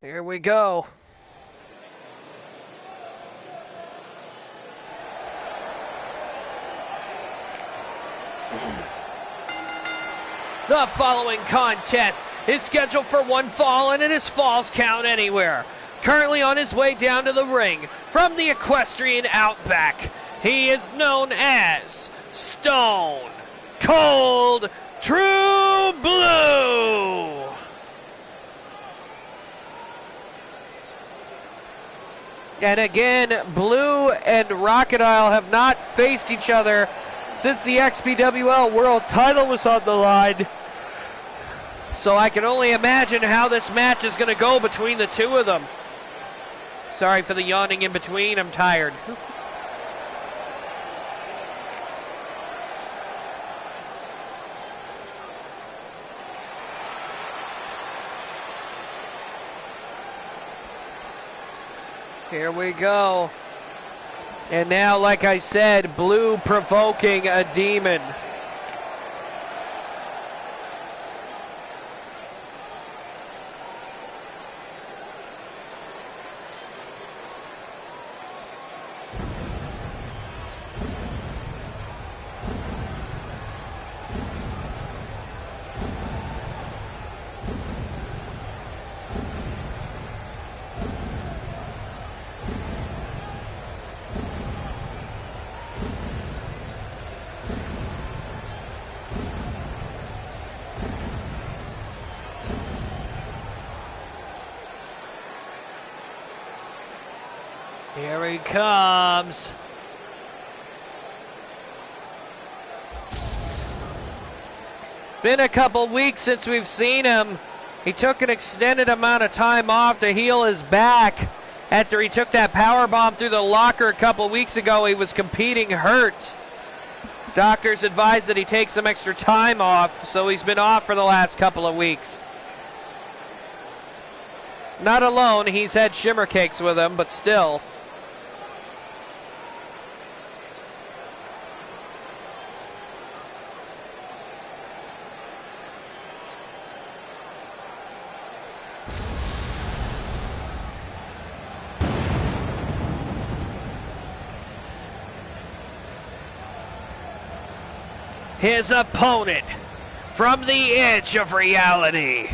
Here we go. The following contest is scheduled for one fall, and it is Falls Count Anywhere. Currently on his way down to the ring from the equestrian outback, he is known as Stone Cold True Blue. And again, Blue and Rachidile have not faced each other since the XPWL World Title was on the line. So I can only imagine how this match is going to go between the two of them. Sorry for the yawning in between, I'm tired. Here we go. And now, like I said, Blue provoking a demon. Here he comes. Been a couple weeks since we've seen him. He took an extended amount of time off to heal his back after he took that power bomb through the locker a couple weeks ago. He was competing hurt. Doctors advised that he take some extra time off, so he's been off for the last couple of weeks. Not alone, he's had shimmer cakes with him, but still. His opponent from the edge of reality.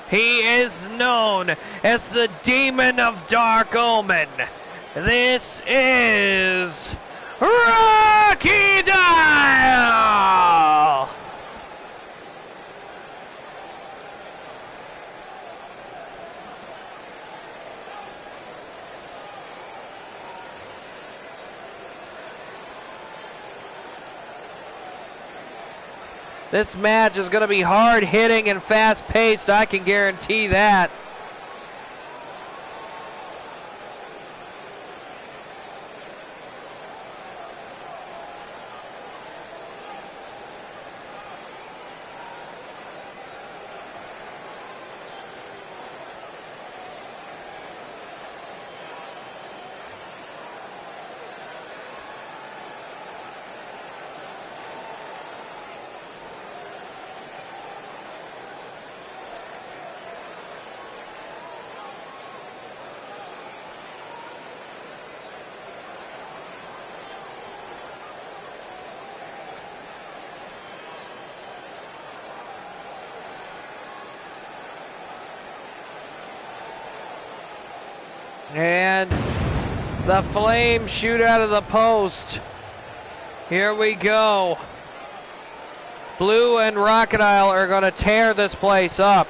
He is known as the Demon of Dark Omen. This is Rachidile! This match is going to be hard-hitting and fast-paced, I can guarantee that. And the flames shoot out of the post. Here we go. Blue and Rachidile are going to tear this place up.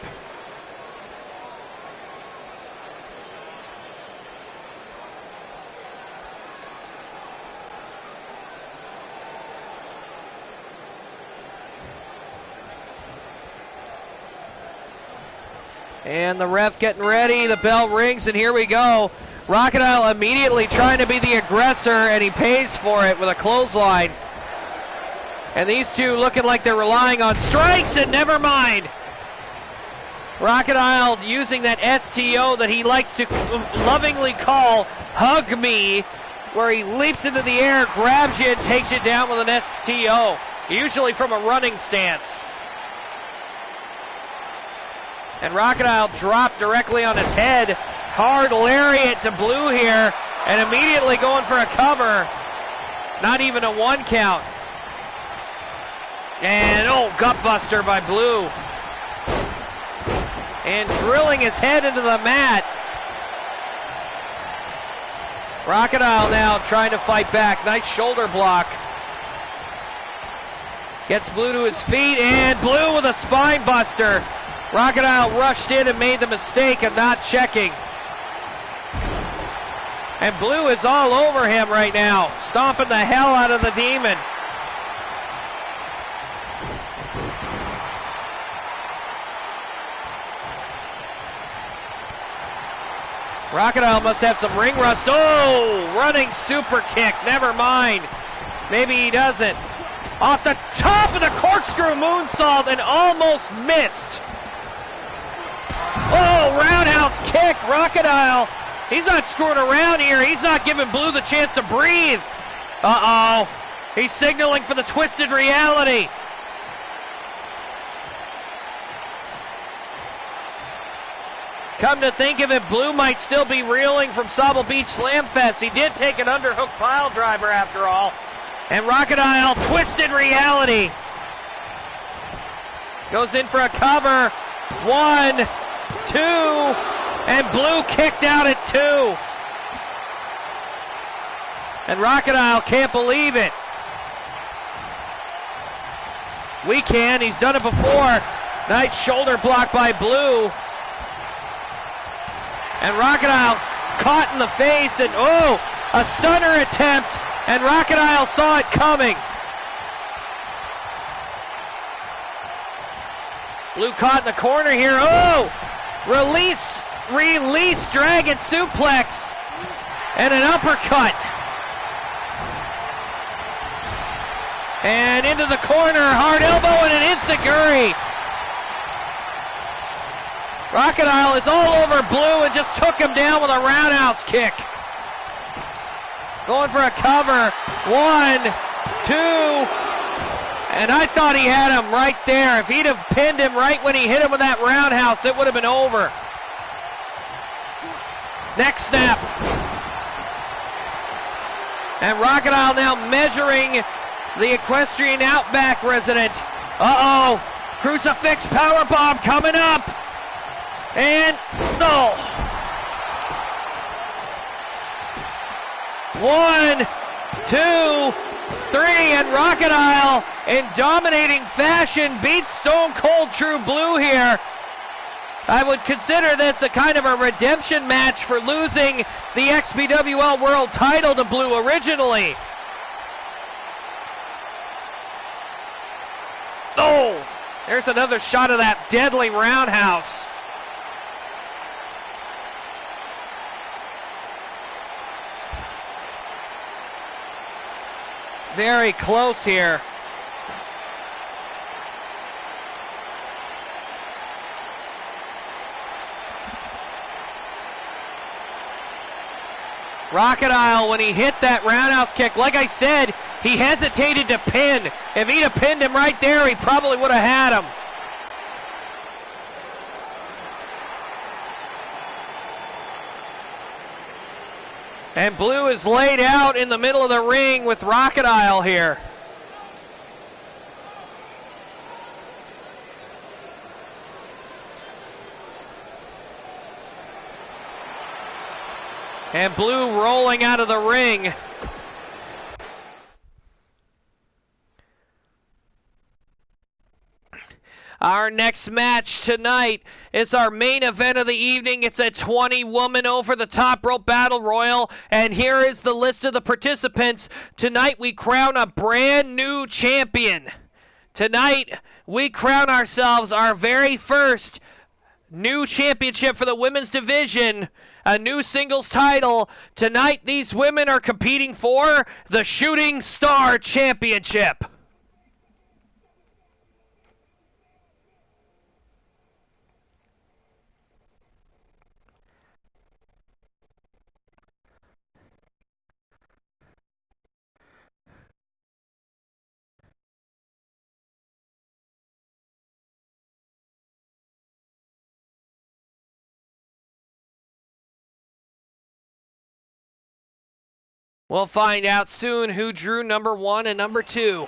And the ref getting ready, the bell rings, and here we go. Rachidile immediately trying to be the aggressor, and he pays for it with a clothesline. And these two looking like they're relying on strikes, and never mind. Rachidile using that STO that he likes to lovingly call Hug Me, where he leaps into the air, grabs you, and takes you down with an STO, usually from a running stance. And Rachidile dropped directly on his head. Hard lariat to Blue here, and immediately going for a cover. Not even a 1 count. And gutbuster by Blue. And drilling his head into the mat. Rachidile now trying to fight back. Nice shoulder block. Gets Blue to his feet, and Blue with a spine buster. Rachidile rushed in and made the mistake of not checking. And Blue is all over him right now, stomping the hell out of the demon. Rachidile must have some ring rust. Oh, running super kick, never mind. Maybe he doesn't. Off the top of the corkscrew moonsault and almost missed. Oh, roundhouse kick. Rachidile He's not screwing around here. He's not giving Blue the chance to breathe. Uh-oh. He's signaling for the twisted reality. Come to think of it, Blue might still be reeling from Sable Beach Slam Fest. He did take an underhook pile driver after all. And Rachidile, twisted reality. Goes in for a cover. 1, 2, and Blue kicked out at 2. And Rachidile can't believe it. We can, he's done it before. Nice shoulder block by Blue. And Rachidile caught in the face, and oh, a stunner attempt, and Rachidile saw it coming. Blue caught in the corner here. Oh, release dragon suplex, and an uppercut. And into the corner, hard elbow and an enziguri. Rachidile is all over Blue and just took him down with a roundhouse kick. Going for a cover. 1, 2. And I thought he had him right there. If he'd have pinned him right when he hit him with that roundhouse, it would have been over. Neck snap. And Rachidile now measuring the Equestrian Outback resident. Uh-oh. Crucifix powerbomb coming up. And no. 1, 2, 3, and Rachidile in dominating fashion beats Stone Cold True Blue here. I would consider this a kind of a redemption match for losing the XPWL World title to Blue originally. Oh, there's another shot of that deadly roundhouse. Very close here. Rachidile, when he hit that roundhouse kick, like I said, he hesitated to pin. If he'd have pinned him right there, he probably would have had him. And Blue is laid out in the middle of the ring with Rachidile here. And Blue rolling out of the ring. Our next match tonight is our main event of the evening. It's a 20-woman over-the-top rope battle royal, and here is the list of the participants. Tonight we crown a brand new champion. Tonight we crown ourselves our very first new championship for the women's division, a new singles title. Tonight these women are competing for the Shooting Star Championship. We'll find out soon who drew number 1 and number 2.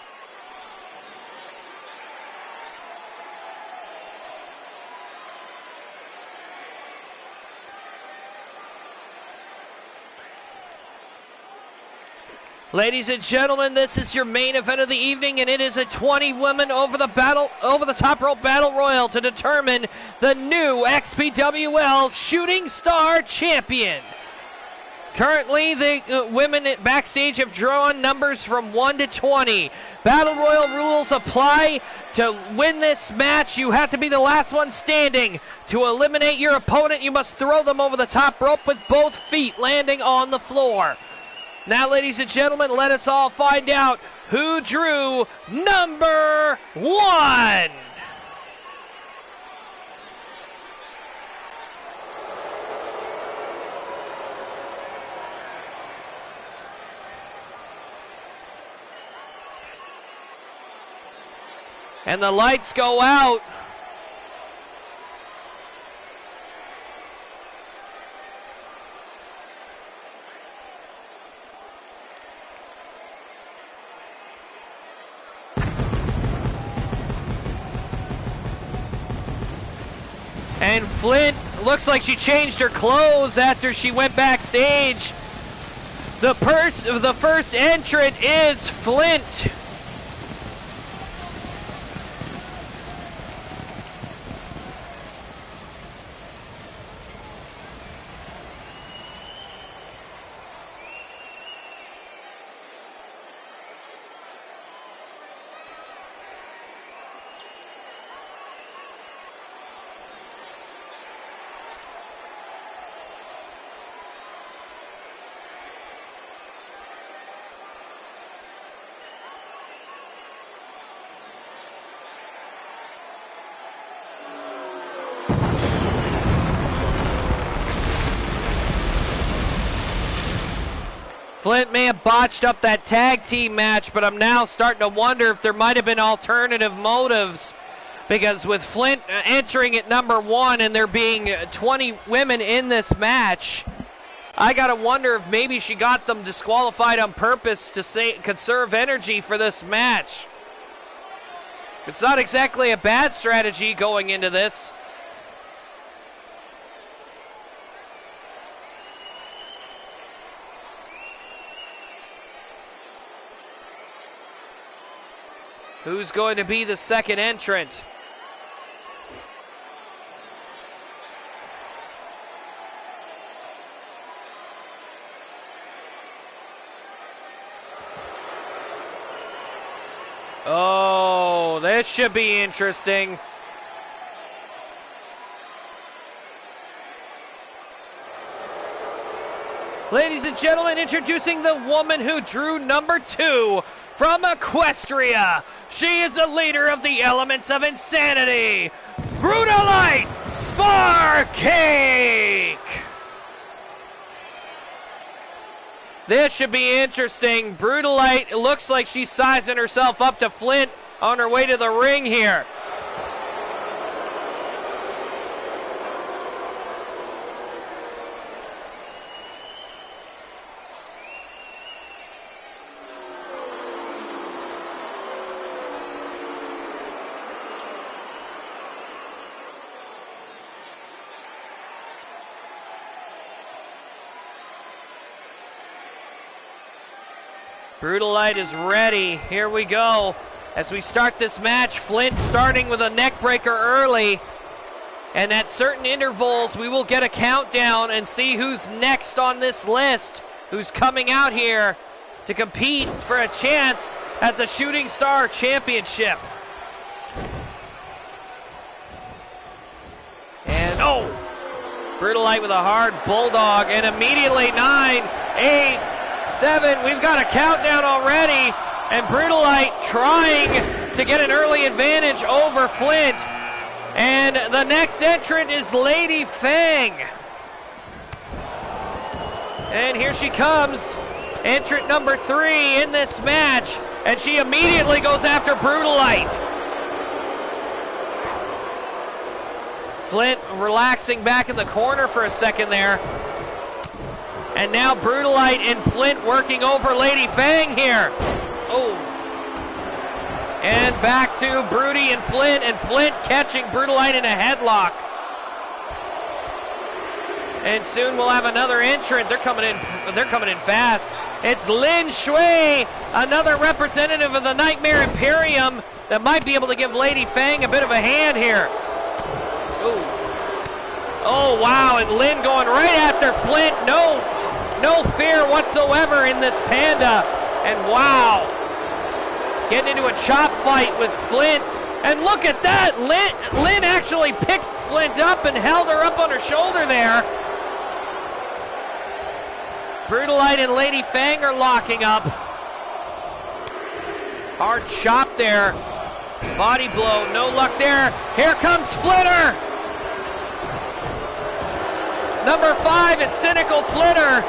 Ladies and gentlemen, this is your main event of the evening, and it is a 20-woman over-the-top rope battle royal to determine the new XPWL Shooting Star Champion. Currently, the women backstage have drawn numbers from 1 to 20. Battle Royal rules apply. To win this match, you have to be the last one standing. To eliminate your opponent, you must throw them over the top rope with both feet landing on the floor. Now, ladies and gentlemen, let us all find out who drew number 1. And the lights go out. And Flint looks like she changed her clothes after she went backstage. The first entrant is Flint. Flint may have botched up that tag team match, but I'm now starting to wonder if there might have been alternative motives. Because with Flint entering at number 1 and there being 20 women in this match, I gotta wonder if maybe she got them disqualified on purpose to conserve energy for this match. It's not exactly a bad strategy going into this. Who's going to be the second entrant? Oh, this should be interesting. Ladies and gentlemen, introducing the woman who drew number 2 from Equestria. She is the leader of the Elements of Insanity, Rachidile Sparcake. This should be interesting. Rachidile, it looks like she's sizing herself up to Flint on her way to the ring here. Rachidile is ready. Here we go. As we start this match, Flint starting with a neck breaker early. And at certain intervals, we will get a countdown and see who's next on this list. Who's coming out here to compete for a chance at the Shooting Star Championship. And Rachidile with a hard bulldog. And immediately 9, 8, 7, we've got a countdown already, and Rachidile trying to get an early advantage over Flint. And the next entrant is Lady Fang. And here she comes, entrant number 3 in this match, and she immediately goes after Rachidile. Flint relaxing back in the corner for a second there. And now Rachidile and Flint working over Lady Fang here. Oh. And back to Broody and Flint catching Rachidile in a headlock. And soon we'll have another entrant. They're coming in fast. It's Lin Shui, another representative of the Nightmare Imperium that might be able to give Lady Fang a bit of a hand here. Ooh. Oh, wow, and Lin going right after Flint. No fear whatsoever in this Panda. And wow, getting into a chop fight with Flint. And look at that, Lin actually picked Flint up and held her up on her shoulder there. Rachidile and Lady Fang are locking up. Hard chop there. Body blow, no luck there. Here comes Flitter. Number 5 is Cynical Flitter.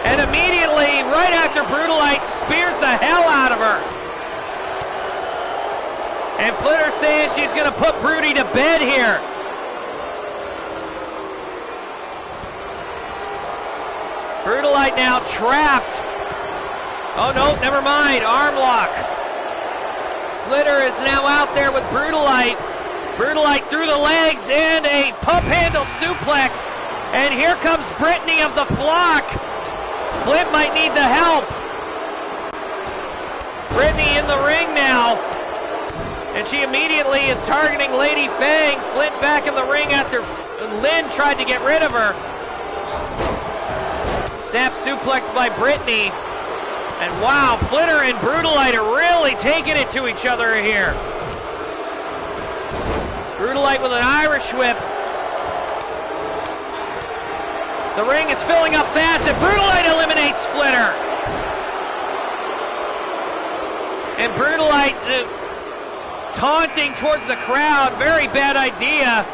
And but immediately, right after Brutalite spears the hell out of her. And Flitter saying she's going to put Broody to bed here. Brutalite now trapped. Oh no, never mind, arm lock. Flitter is now out there with Brutalite. Brutalite through the legs and a pump handle suplex. And here comes Brittany of the Flock. Flint might need the help. Brittany in the ring now. And she immediately is targeting Lady Fang. Flint back in the ring after Lynn tried to get rid of her. Snap suplex by Brittany. And wow, Flitter and Brutalite are really taking it to each other here. Brutalite with an Irish whip. The ring is filling up fast, and Brutalite eliminates Flitter. And Brutalite taunting towards the crowd. Very bad idea.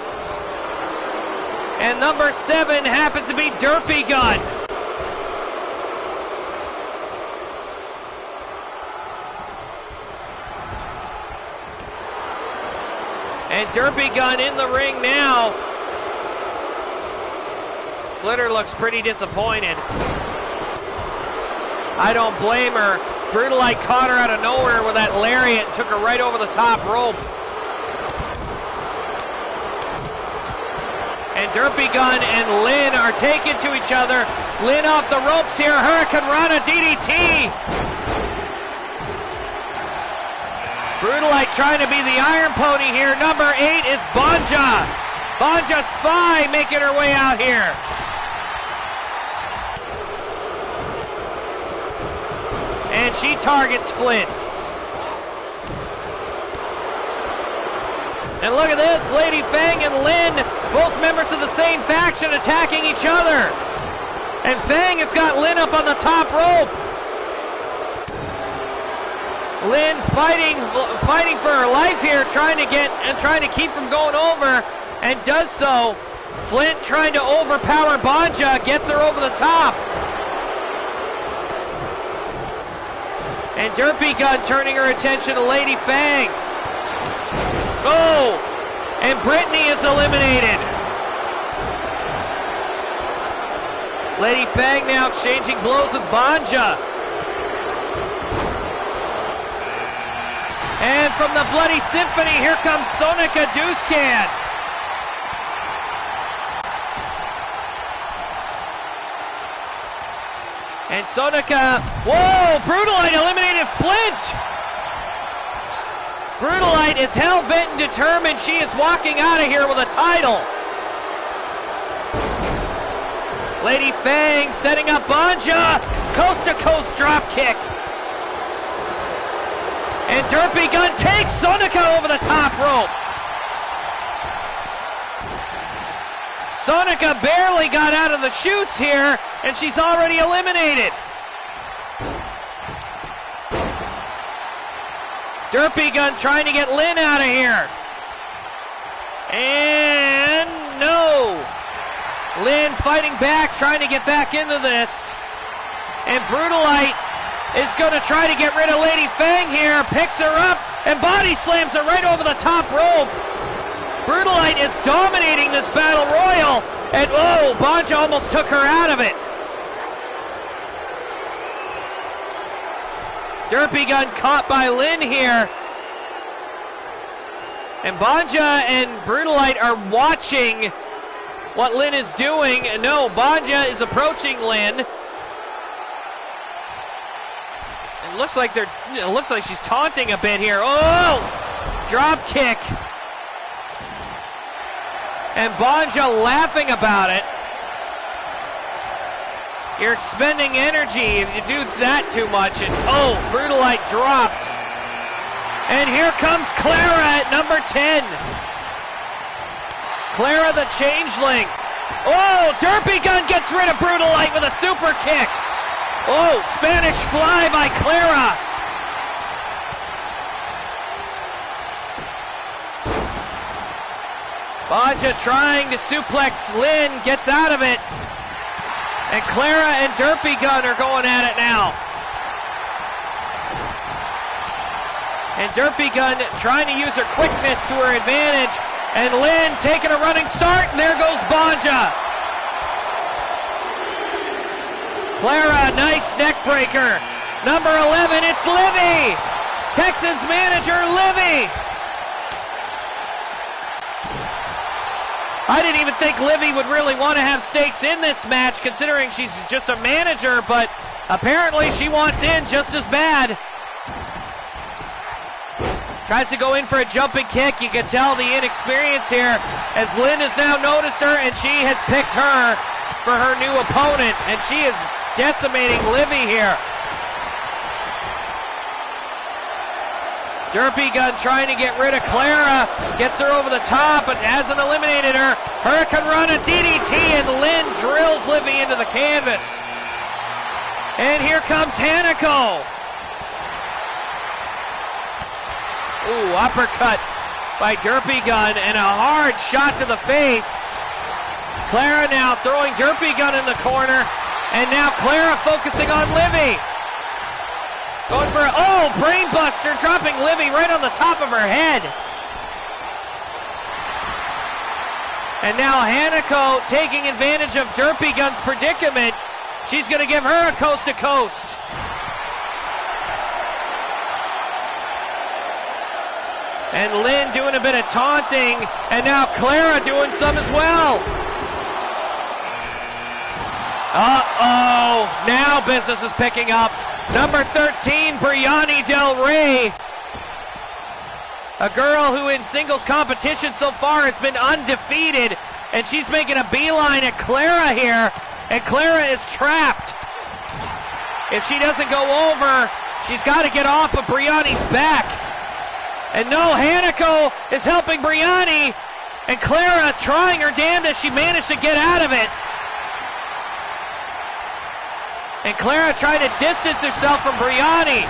And number 7 happens to be Derpy Gun. And Derpy Gun in the ring now. Flitter looks pretty disappointed. I don't blame her. Brutalite caught her out of nowhere with that lariat and took her right over the top rope. And Derpy Gun and Lynn are taken to each other. Lynn off the ropes here. Hurricane Rana DDT. Brutalite trying to be the Iron Pony here. Number 8 is Banja. Banja Spy making her way out here. And she targets Flint. And look at this, Lady Fang and Lynn, both members of the same faction attacking each other. And Fang has got Lynn up on the top rope. Lynn fighting for her life here, trying to keep from going over, and does so. Flint trying to overpower Banja, gets her over the top. And Derpy Gun turning her attention to Lady Fang. Oh! And Brittany is eliminated. Lady Fang now exchanging blows with Banja. And from the Bloody Symphony, here comes Sonica Duscan. And Sonica, whoa, Brutalite eliminated Flint. Brutalite is hell-bent and determined. She is walking out of here with a title. Lady Fang setting up Banja. Coast-to-coast drop kick. And Derpy Gun takes Sonica over the top rope. Sonica barely got out of the chutes here, and she's already eliminated. Derpy Gun trying to get Lynn out of here. And no. Lynn fighting back, trying to get back into this. And Brutalite is going to try to get rid of Lady Fang here, picks her up, and body slams her right over the top rope. Brutalite is dominating this battle royal, and oh, Banja almost took her out of it. Derpy Gun caught by Lynn here. And Banja and Brutalite are watching what Lynn is doing. No, Banja is approaching Lynn. It looks like she's taunting a bit here. Oh! Drop kick. And Banja laughing about it. You're expending energy if you do that too much. And oh, Brutalite dropped. And here comes Clara at number 10. Clara the Changeling. Oh, Derpy Gun gets rid of Brutalite with a super kick. Oh, Spanish Fly by Clara. Banja trying to suplex Lynn, gets out of it. And Clara and Derpy Gun are going at it now. And Derpy Gun trying to use her quickness to her advantage. And Lynn taking a running start, and there goes Banja. Clara, nice neck breaker. Number 11, it's Livy. Texans manager, Livy. I didn't even think Livy would really want to have stakes in this match, considering she's just a manager, but apparently she wants in just as bad. Tries to go in for a jumping kick. You can tell the inexperience here, as Lynn has now noticed her, and she has picked her for her new opponent, and she is decimating Livy here. Derpy Gun trying to get rid of Clara, gets her over the top, but hasn't eliminated her. Hurricane Run, a DDT, and Lynn drills Livy into the canvas. And here comes Hanako. Ooh, uppercut by Derpy Gun, and a hard shot to the face. Clara now throwing Derpy Gun in the corner, and now Clara focusing on Livy. Going for brain buster, dropping Livy right on the top of her head. And now Hanako taking advantage of Derpy Gun's predicament. She's going to give her a coast to coast. And Lynn doing a bit of taunting, and now Clara doing some as well. Uh-oh, now business is picking up. Number 13, Brianni Del Rey. A girl who in singles competition so far has been undefeated, and she's making a beeline at Clara here, and Clara is trapped. If she doesn't go over, she's got to get off of Brianni's back. And no, Hanako is helping Brianni, and Clara trying her damnedest. She managed to get out of it. And Clara trying to distance herself from Brianni.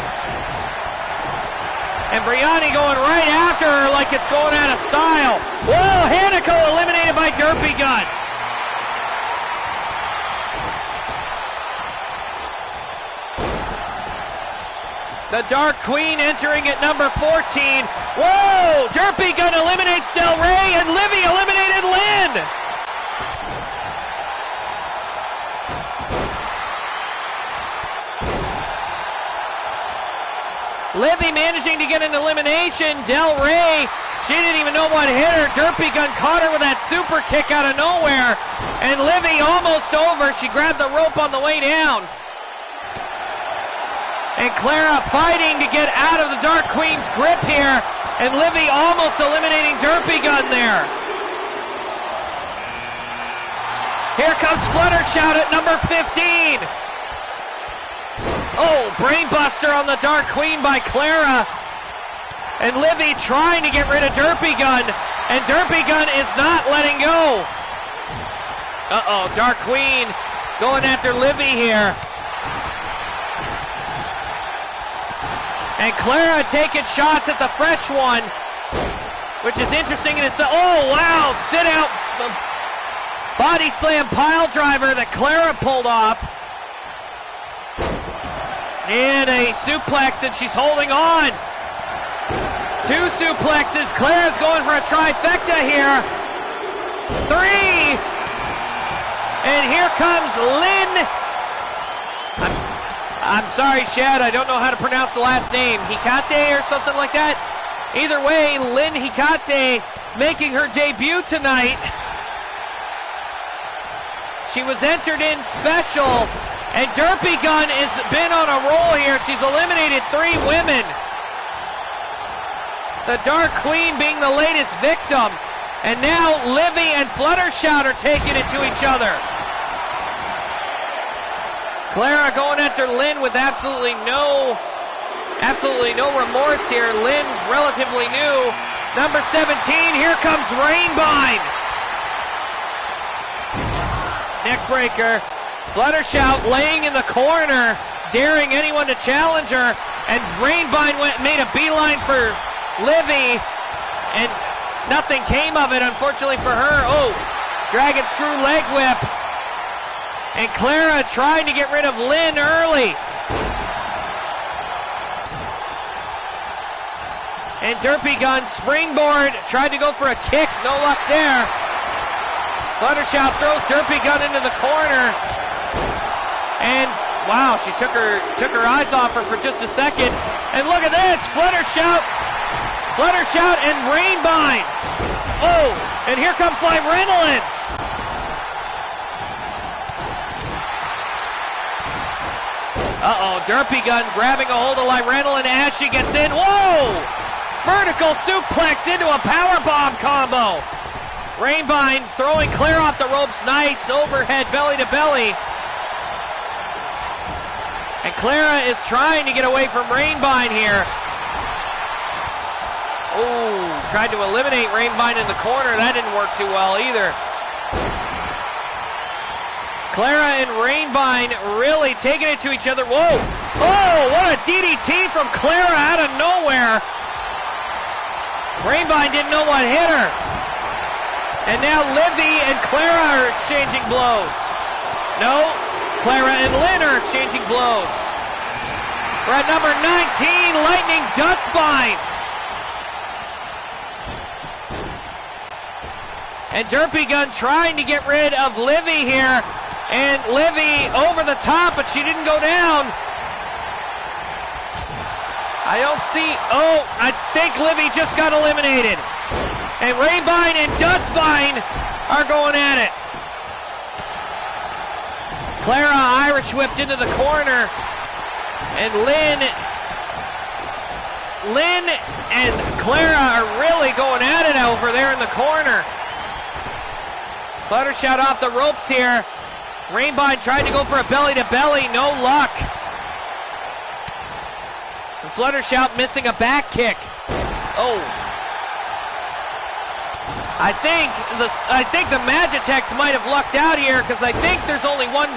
And Brianni going right after her like it's going out of style. Whoa, Hanako eliminated by Derpy Gun. The Dark Queen entering at number 14. Whoa! Derpy Gun eliminates Del Rey, and Livy eliminated Lynn! Livy managing to get an elimination. Del Rey, she didn't even know what hit her. Derpy Gun caught her with that super kick out of nowhere. And Livy almost over. She grabbed the rope on the way down. And Clara fighting to get out of the Dark Queen's grip here. And Livy almost eliminating Derpy Gun there. Here comes Fluttershout at number 15. Oh, brainbuster on the Dark Queen by Clara. And Livy trying to get rid of Derpy Gun. And Derpy Gun is not letting go. Uh-oh, Dark Queen going after Livy here. And Clara taking shots at the fresh one, which is interesting in itself. Oh, wow, sit out body slam pile driver that Clara pulled off. And a suplex, and she's holding on. 2 suplexes. Clara's going for a trifecta here. 3. And here comes Lynn. I'm sorry, Shad, I don't know how to pronounce the last name. Hikate or something like that? Either way, Lynn Hikate making her debut tonight. She was entered in special, and Derpy Gun has been on a roll here. She's eliminated 3 women. The Dark Queen being the latest victim. And now Livy and Fluttershout are taking it to each other. Clara going after Lynn with absolutely no remorse here. Lynn relatively new. Number 17, here comes Rainbine. Neckbreaker. Fluttershout laying in the corner, daring anyone to challenge her. And Rainbine made a beeline for Livy, and nothing came of it, unfortunately for her. Oh, Dragon Screw leg whip. And Clara trying to get rid of Lynn early. And Derpy Gun springboard, tried to go for a kick, no luck there. Fluttershy throws Derpy Gun into the corner. And wow, she took her eyes off her for just a second. And look at this, Fluttershy and Rainbind. Oh, and here comes Rachidile. Uh-oh, Derpy Gun grabbing a hold of Rachidile as she gets in. Whoa! Vertical suplex into a powerbomb combo. Rainbind throwing Claire off the ropes. Nice overhead belly to belly. And Clara is trying to get away from Rainbind here. Oh, tried to eliminate Rainbind in the corner. That didn't work too well either. Clara and Rainbind really taking it to each other. Whoa! Oh, what a DDT from Clara out of nowhere. Rainbind didn't know what hit her. And now Livy and Clara are exchanging blows. No, Clara and Lynn are exchanging blows. We're at number 19, Lightning Dustbind. And Derpy Gun trying to get rid of Livy here. And Livy over the top, but she didn't go down. I don't see, oh, I think Livy just got eliminated. And Rainbind and Dustbind are going at it. Clara Irish whipped into the corner. And Lynn and Clara are really going at it over there in the corner. Fluttershy off the ropes here. Rainbind tried to go for a belly-to-belly, no luck. And Fluttershy missing a back kick. Oh. I think the Magitex might have lucked out here because I think there's only one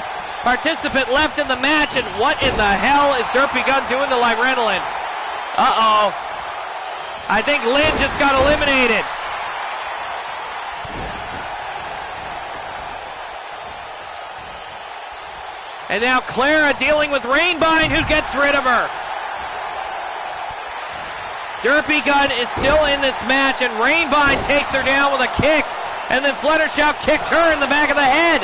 participant left in the match, and what in the hell is Derpy Gun doing to Rachidile? Uh-oh. I think Lynn just got eliminated. And now Clara dealing with Rainbind, who gets rid of her. Derpy Gun is still in this match, and Rainbind takes her down with a kick, and then Fluttershy kicked her in the back of the head.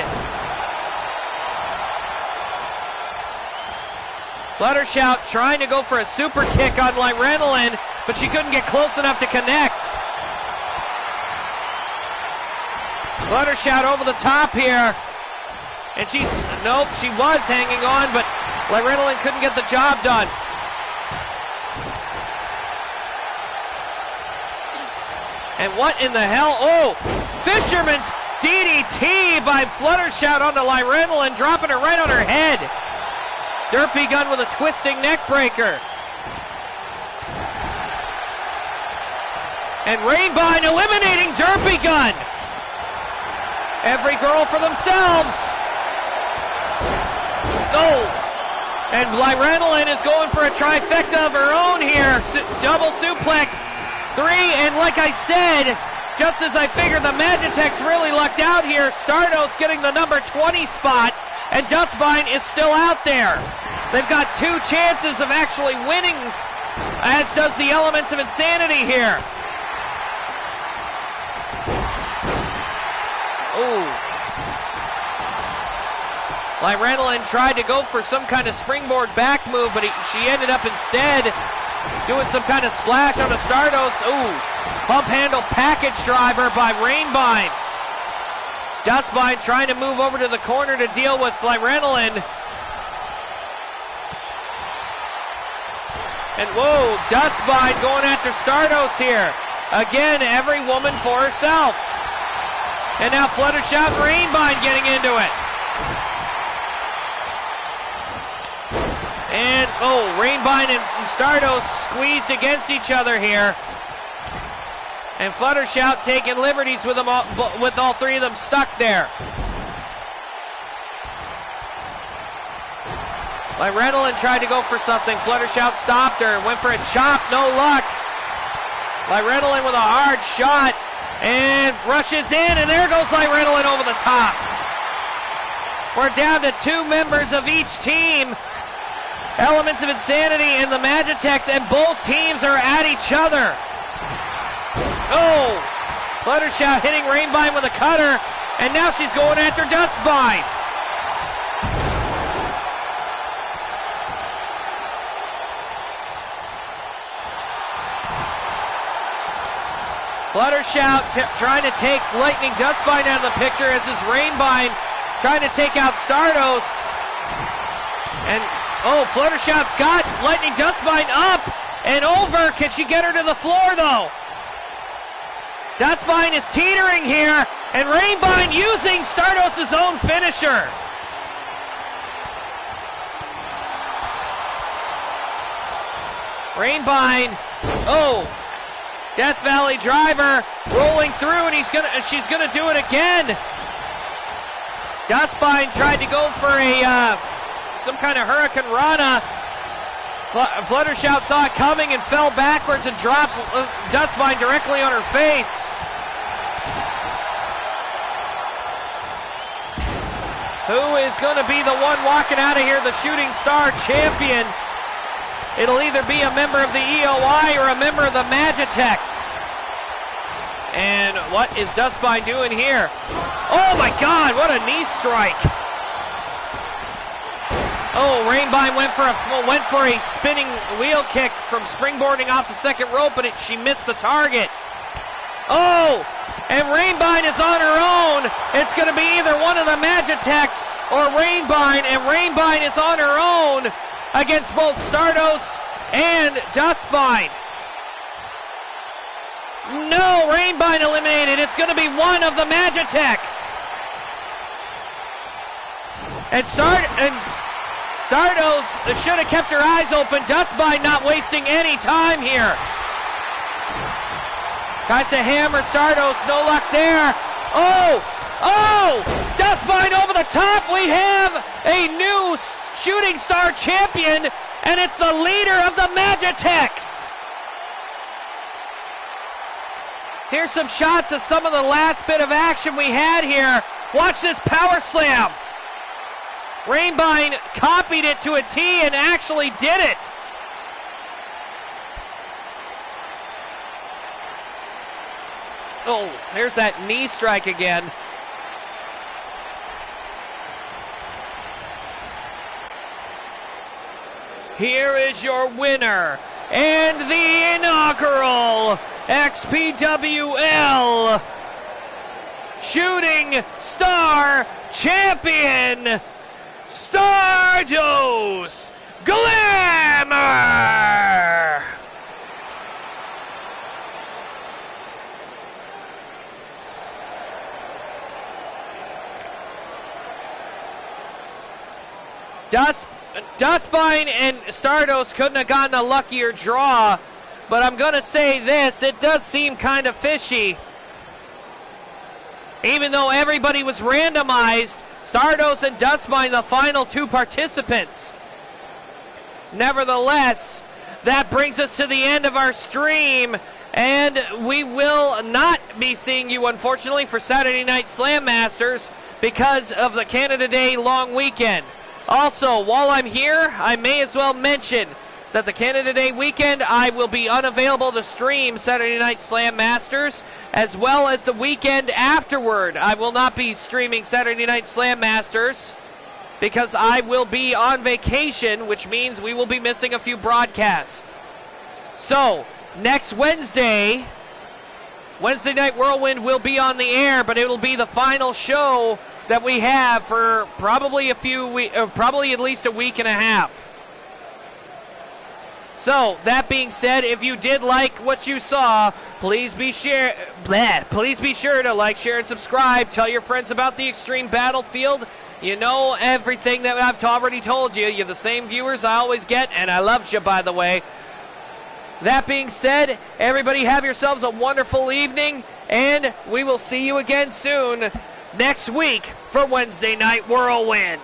Fluttershy trying to go for a super kick on Rachidile, but she couldn't get close enough to connect. Fluttershy over the top here. And nope, she was hanging on, but Rachidile couldn't get the job done. And what in the hell? Oh, Fisherman's DDT by Fluttershy onto Rachidile, dropping her right on her head. Derpy Gun with a twisting neck breaker. And Rainbind eliminating Derpy Gun. Every girl for themselves. Oh, and Rachidile is going for a trifecta of her own here. Double suplex. 3, and like I said, just as I figured the Magitex really lucked out here, Stardust getting the number 20 spot, and Dustbind is still out there. They've got 2 chances of actually winning, as does the Elements of Insanity here. Ooh. Rachidile tried to go for some kind of springboard back move, but she ended up instead doing some kind of splash on a Stardust. Ooh, pump handle package driver by Rainbind. Dustbind trying to move over to the corner to deal with Rachidile. And whoa, Dustbind going after Stardust here. Again, every woman for herself. And now Fluttershy and Rainbind getting into it. And, oh, Rainbind and Stardust squeezed against each other here. And Fluttershy taking liberties with all 3 of them stuck there. Rachidile tried to go for something. Fluttershy stopped her, went for a chop, no luck. Rachidile with a hard shot, and rushes in, and there goes Rachidile over the top. We're down to 2 members of each team. Elements of Insanity and the Magitex, and both teams are at each other. Oh, Fluttershy hitting Rainbine with a cutter, and now she's going after Dustbine. Fluttershy trying to take Lightning Dustbine out of the picture, as is Rainbine trying to take out Stardos. And oh, Fluttershy's got Lightning Dustbine up and over. Can she get her to the floor, though? Dustbine is teetering here, and Rainbine using Stardos' own finisher. Rainbine, oh, Death Valley driver rolling through, and she's gonna do it again. Dustbine tried to go for a some kind of Hurricane Rana. Fluttershy saw it coming and fell backwards and dropped Dustbine directly on her face. Who is going to be the one walking out of here, the Shooting Star champion? It'll either be a member of the EOI or a member of the Magitex. And what is Dustbine doing here? Oh my God, what a knee strike. Oh, Rainbine went for a spinning wheel kick from springboarding off the second rope, but she missed the target. Oh, and Rainbine is on her own. It's going to be either one of the Magitex or Rainbine, and Rainbine is on her own against both Stardos and Dustbine. No, Rainbine eliminated. It's going to be one of the Magitex. And Stardos should have kept her eyes open. Dustbine not wasting any time here. Tries to hammer Stardos, no luck there. Oh, Dustbine over the top. We have a new Shooting Star champion, and it's the leader of the Magitex. Here's some shots of some of the last bit of action we had here. Watch this power slam. Rainbine copied it to a T and actually did it. Oh, there's that knee strike again. Here is your winner and the inaugural XPWL Shooting Star champion, Stardos Glamour! Dustbine and Stardos couldn't have gotten a luckier draw, but I'm going to say this, it does seem kind of fishy. Even though everybody was randomized, Stardos and Dustbine, the final 2 participants. Nevertheless, that brings us to the end of our stream, and we will not be seeing you, unfortunately, for Saturday Night Slam Masters because of the Canada Day long weekend. Also, while I'm here, I may as well mention that the Canada Day weekend, I will be unavailable to stream Saturday Night Slam Masters, as well as the weekend afterward. I will not be streaming Saturday Night Slam Masters because I will be on vacation, which means we will be missing a few broadcasts. So, next Wednesday Night Whirlwind will be on the air, but it will be the final show that we have for probably at least a week and a half. So, that being said, if you did like what you saw, please be sure to like, share, and subscribe. Tell your friends about the Extreme Battlefield. You know everything that I've already told you. You're the same viewers I always get, and I love you, by the way. That being said, everybody have yourselves a wonderful evening, and we will see you again soon next week for Wednesday Night Whirlwind.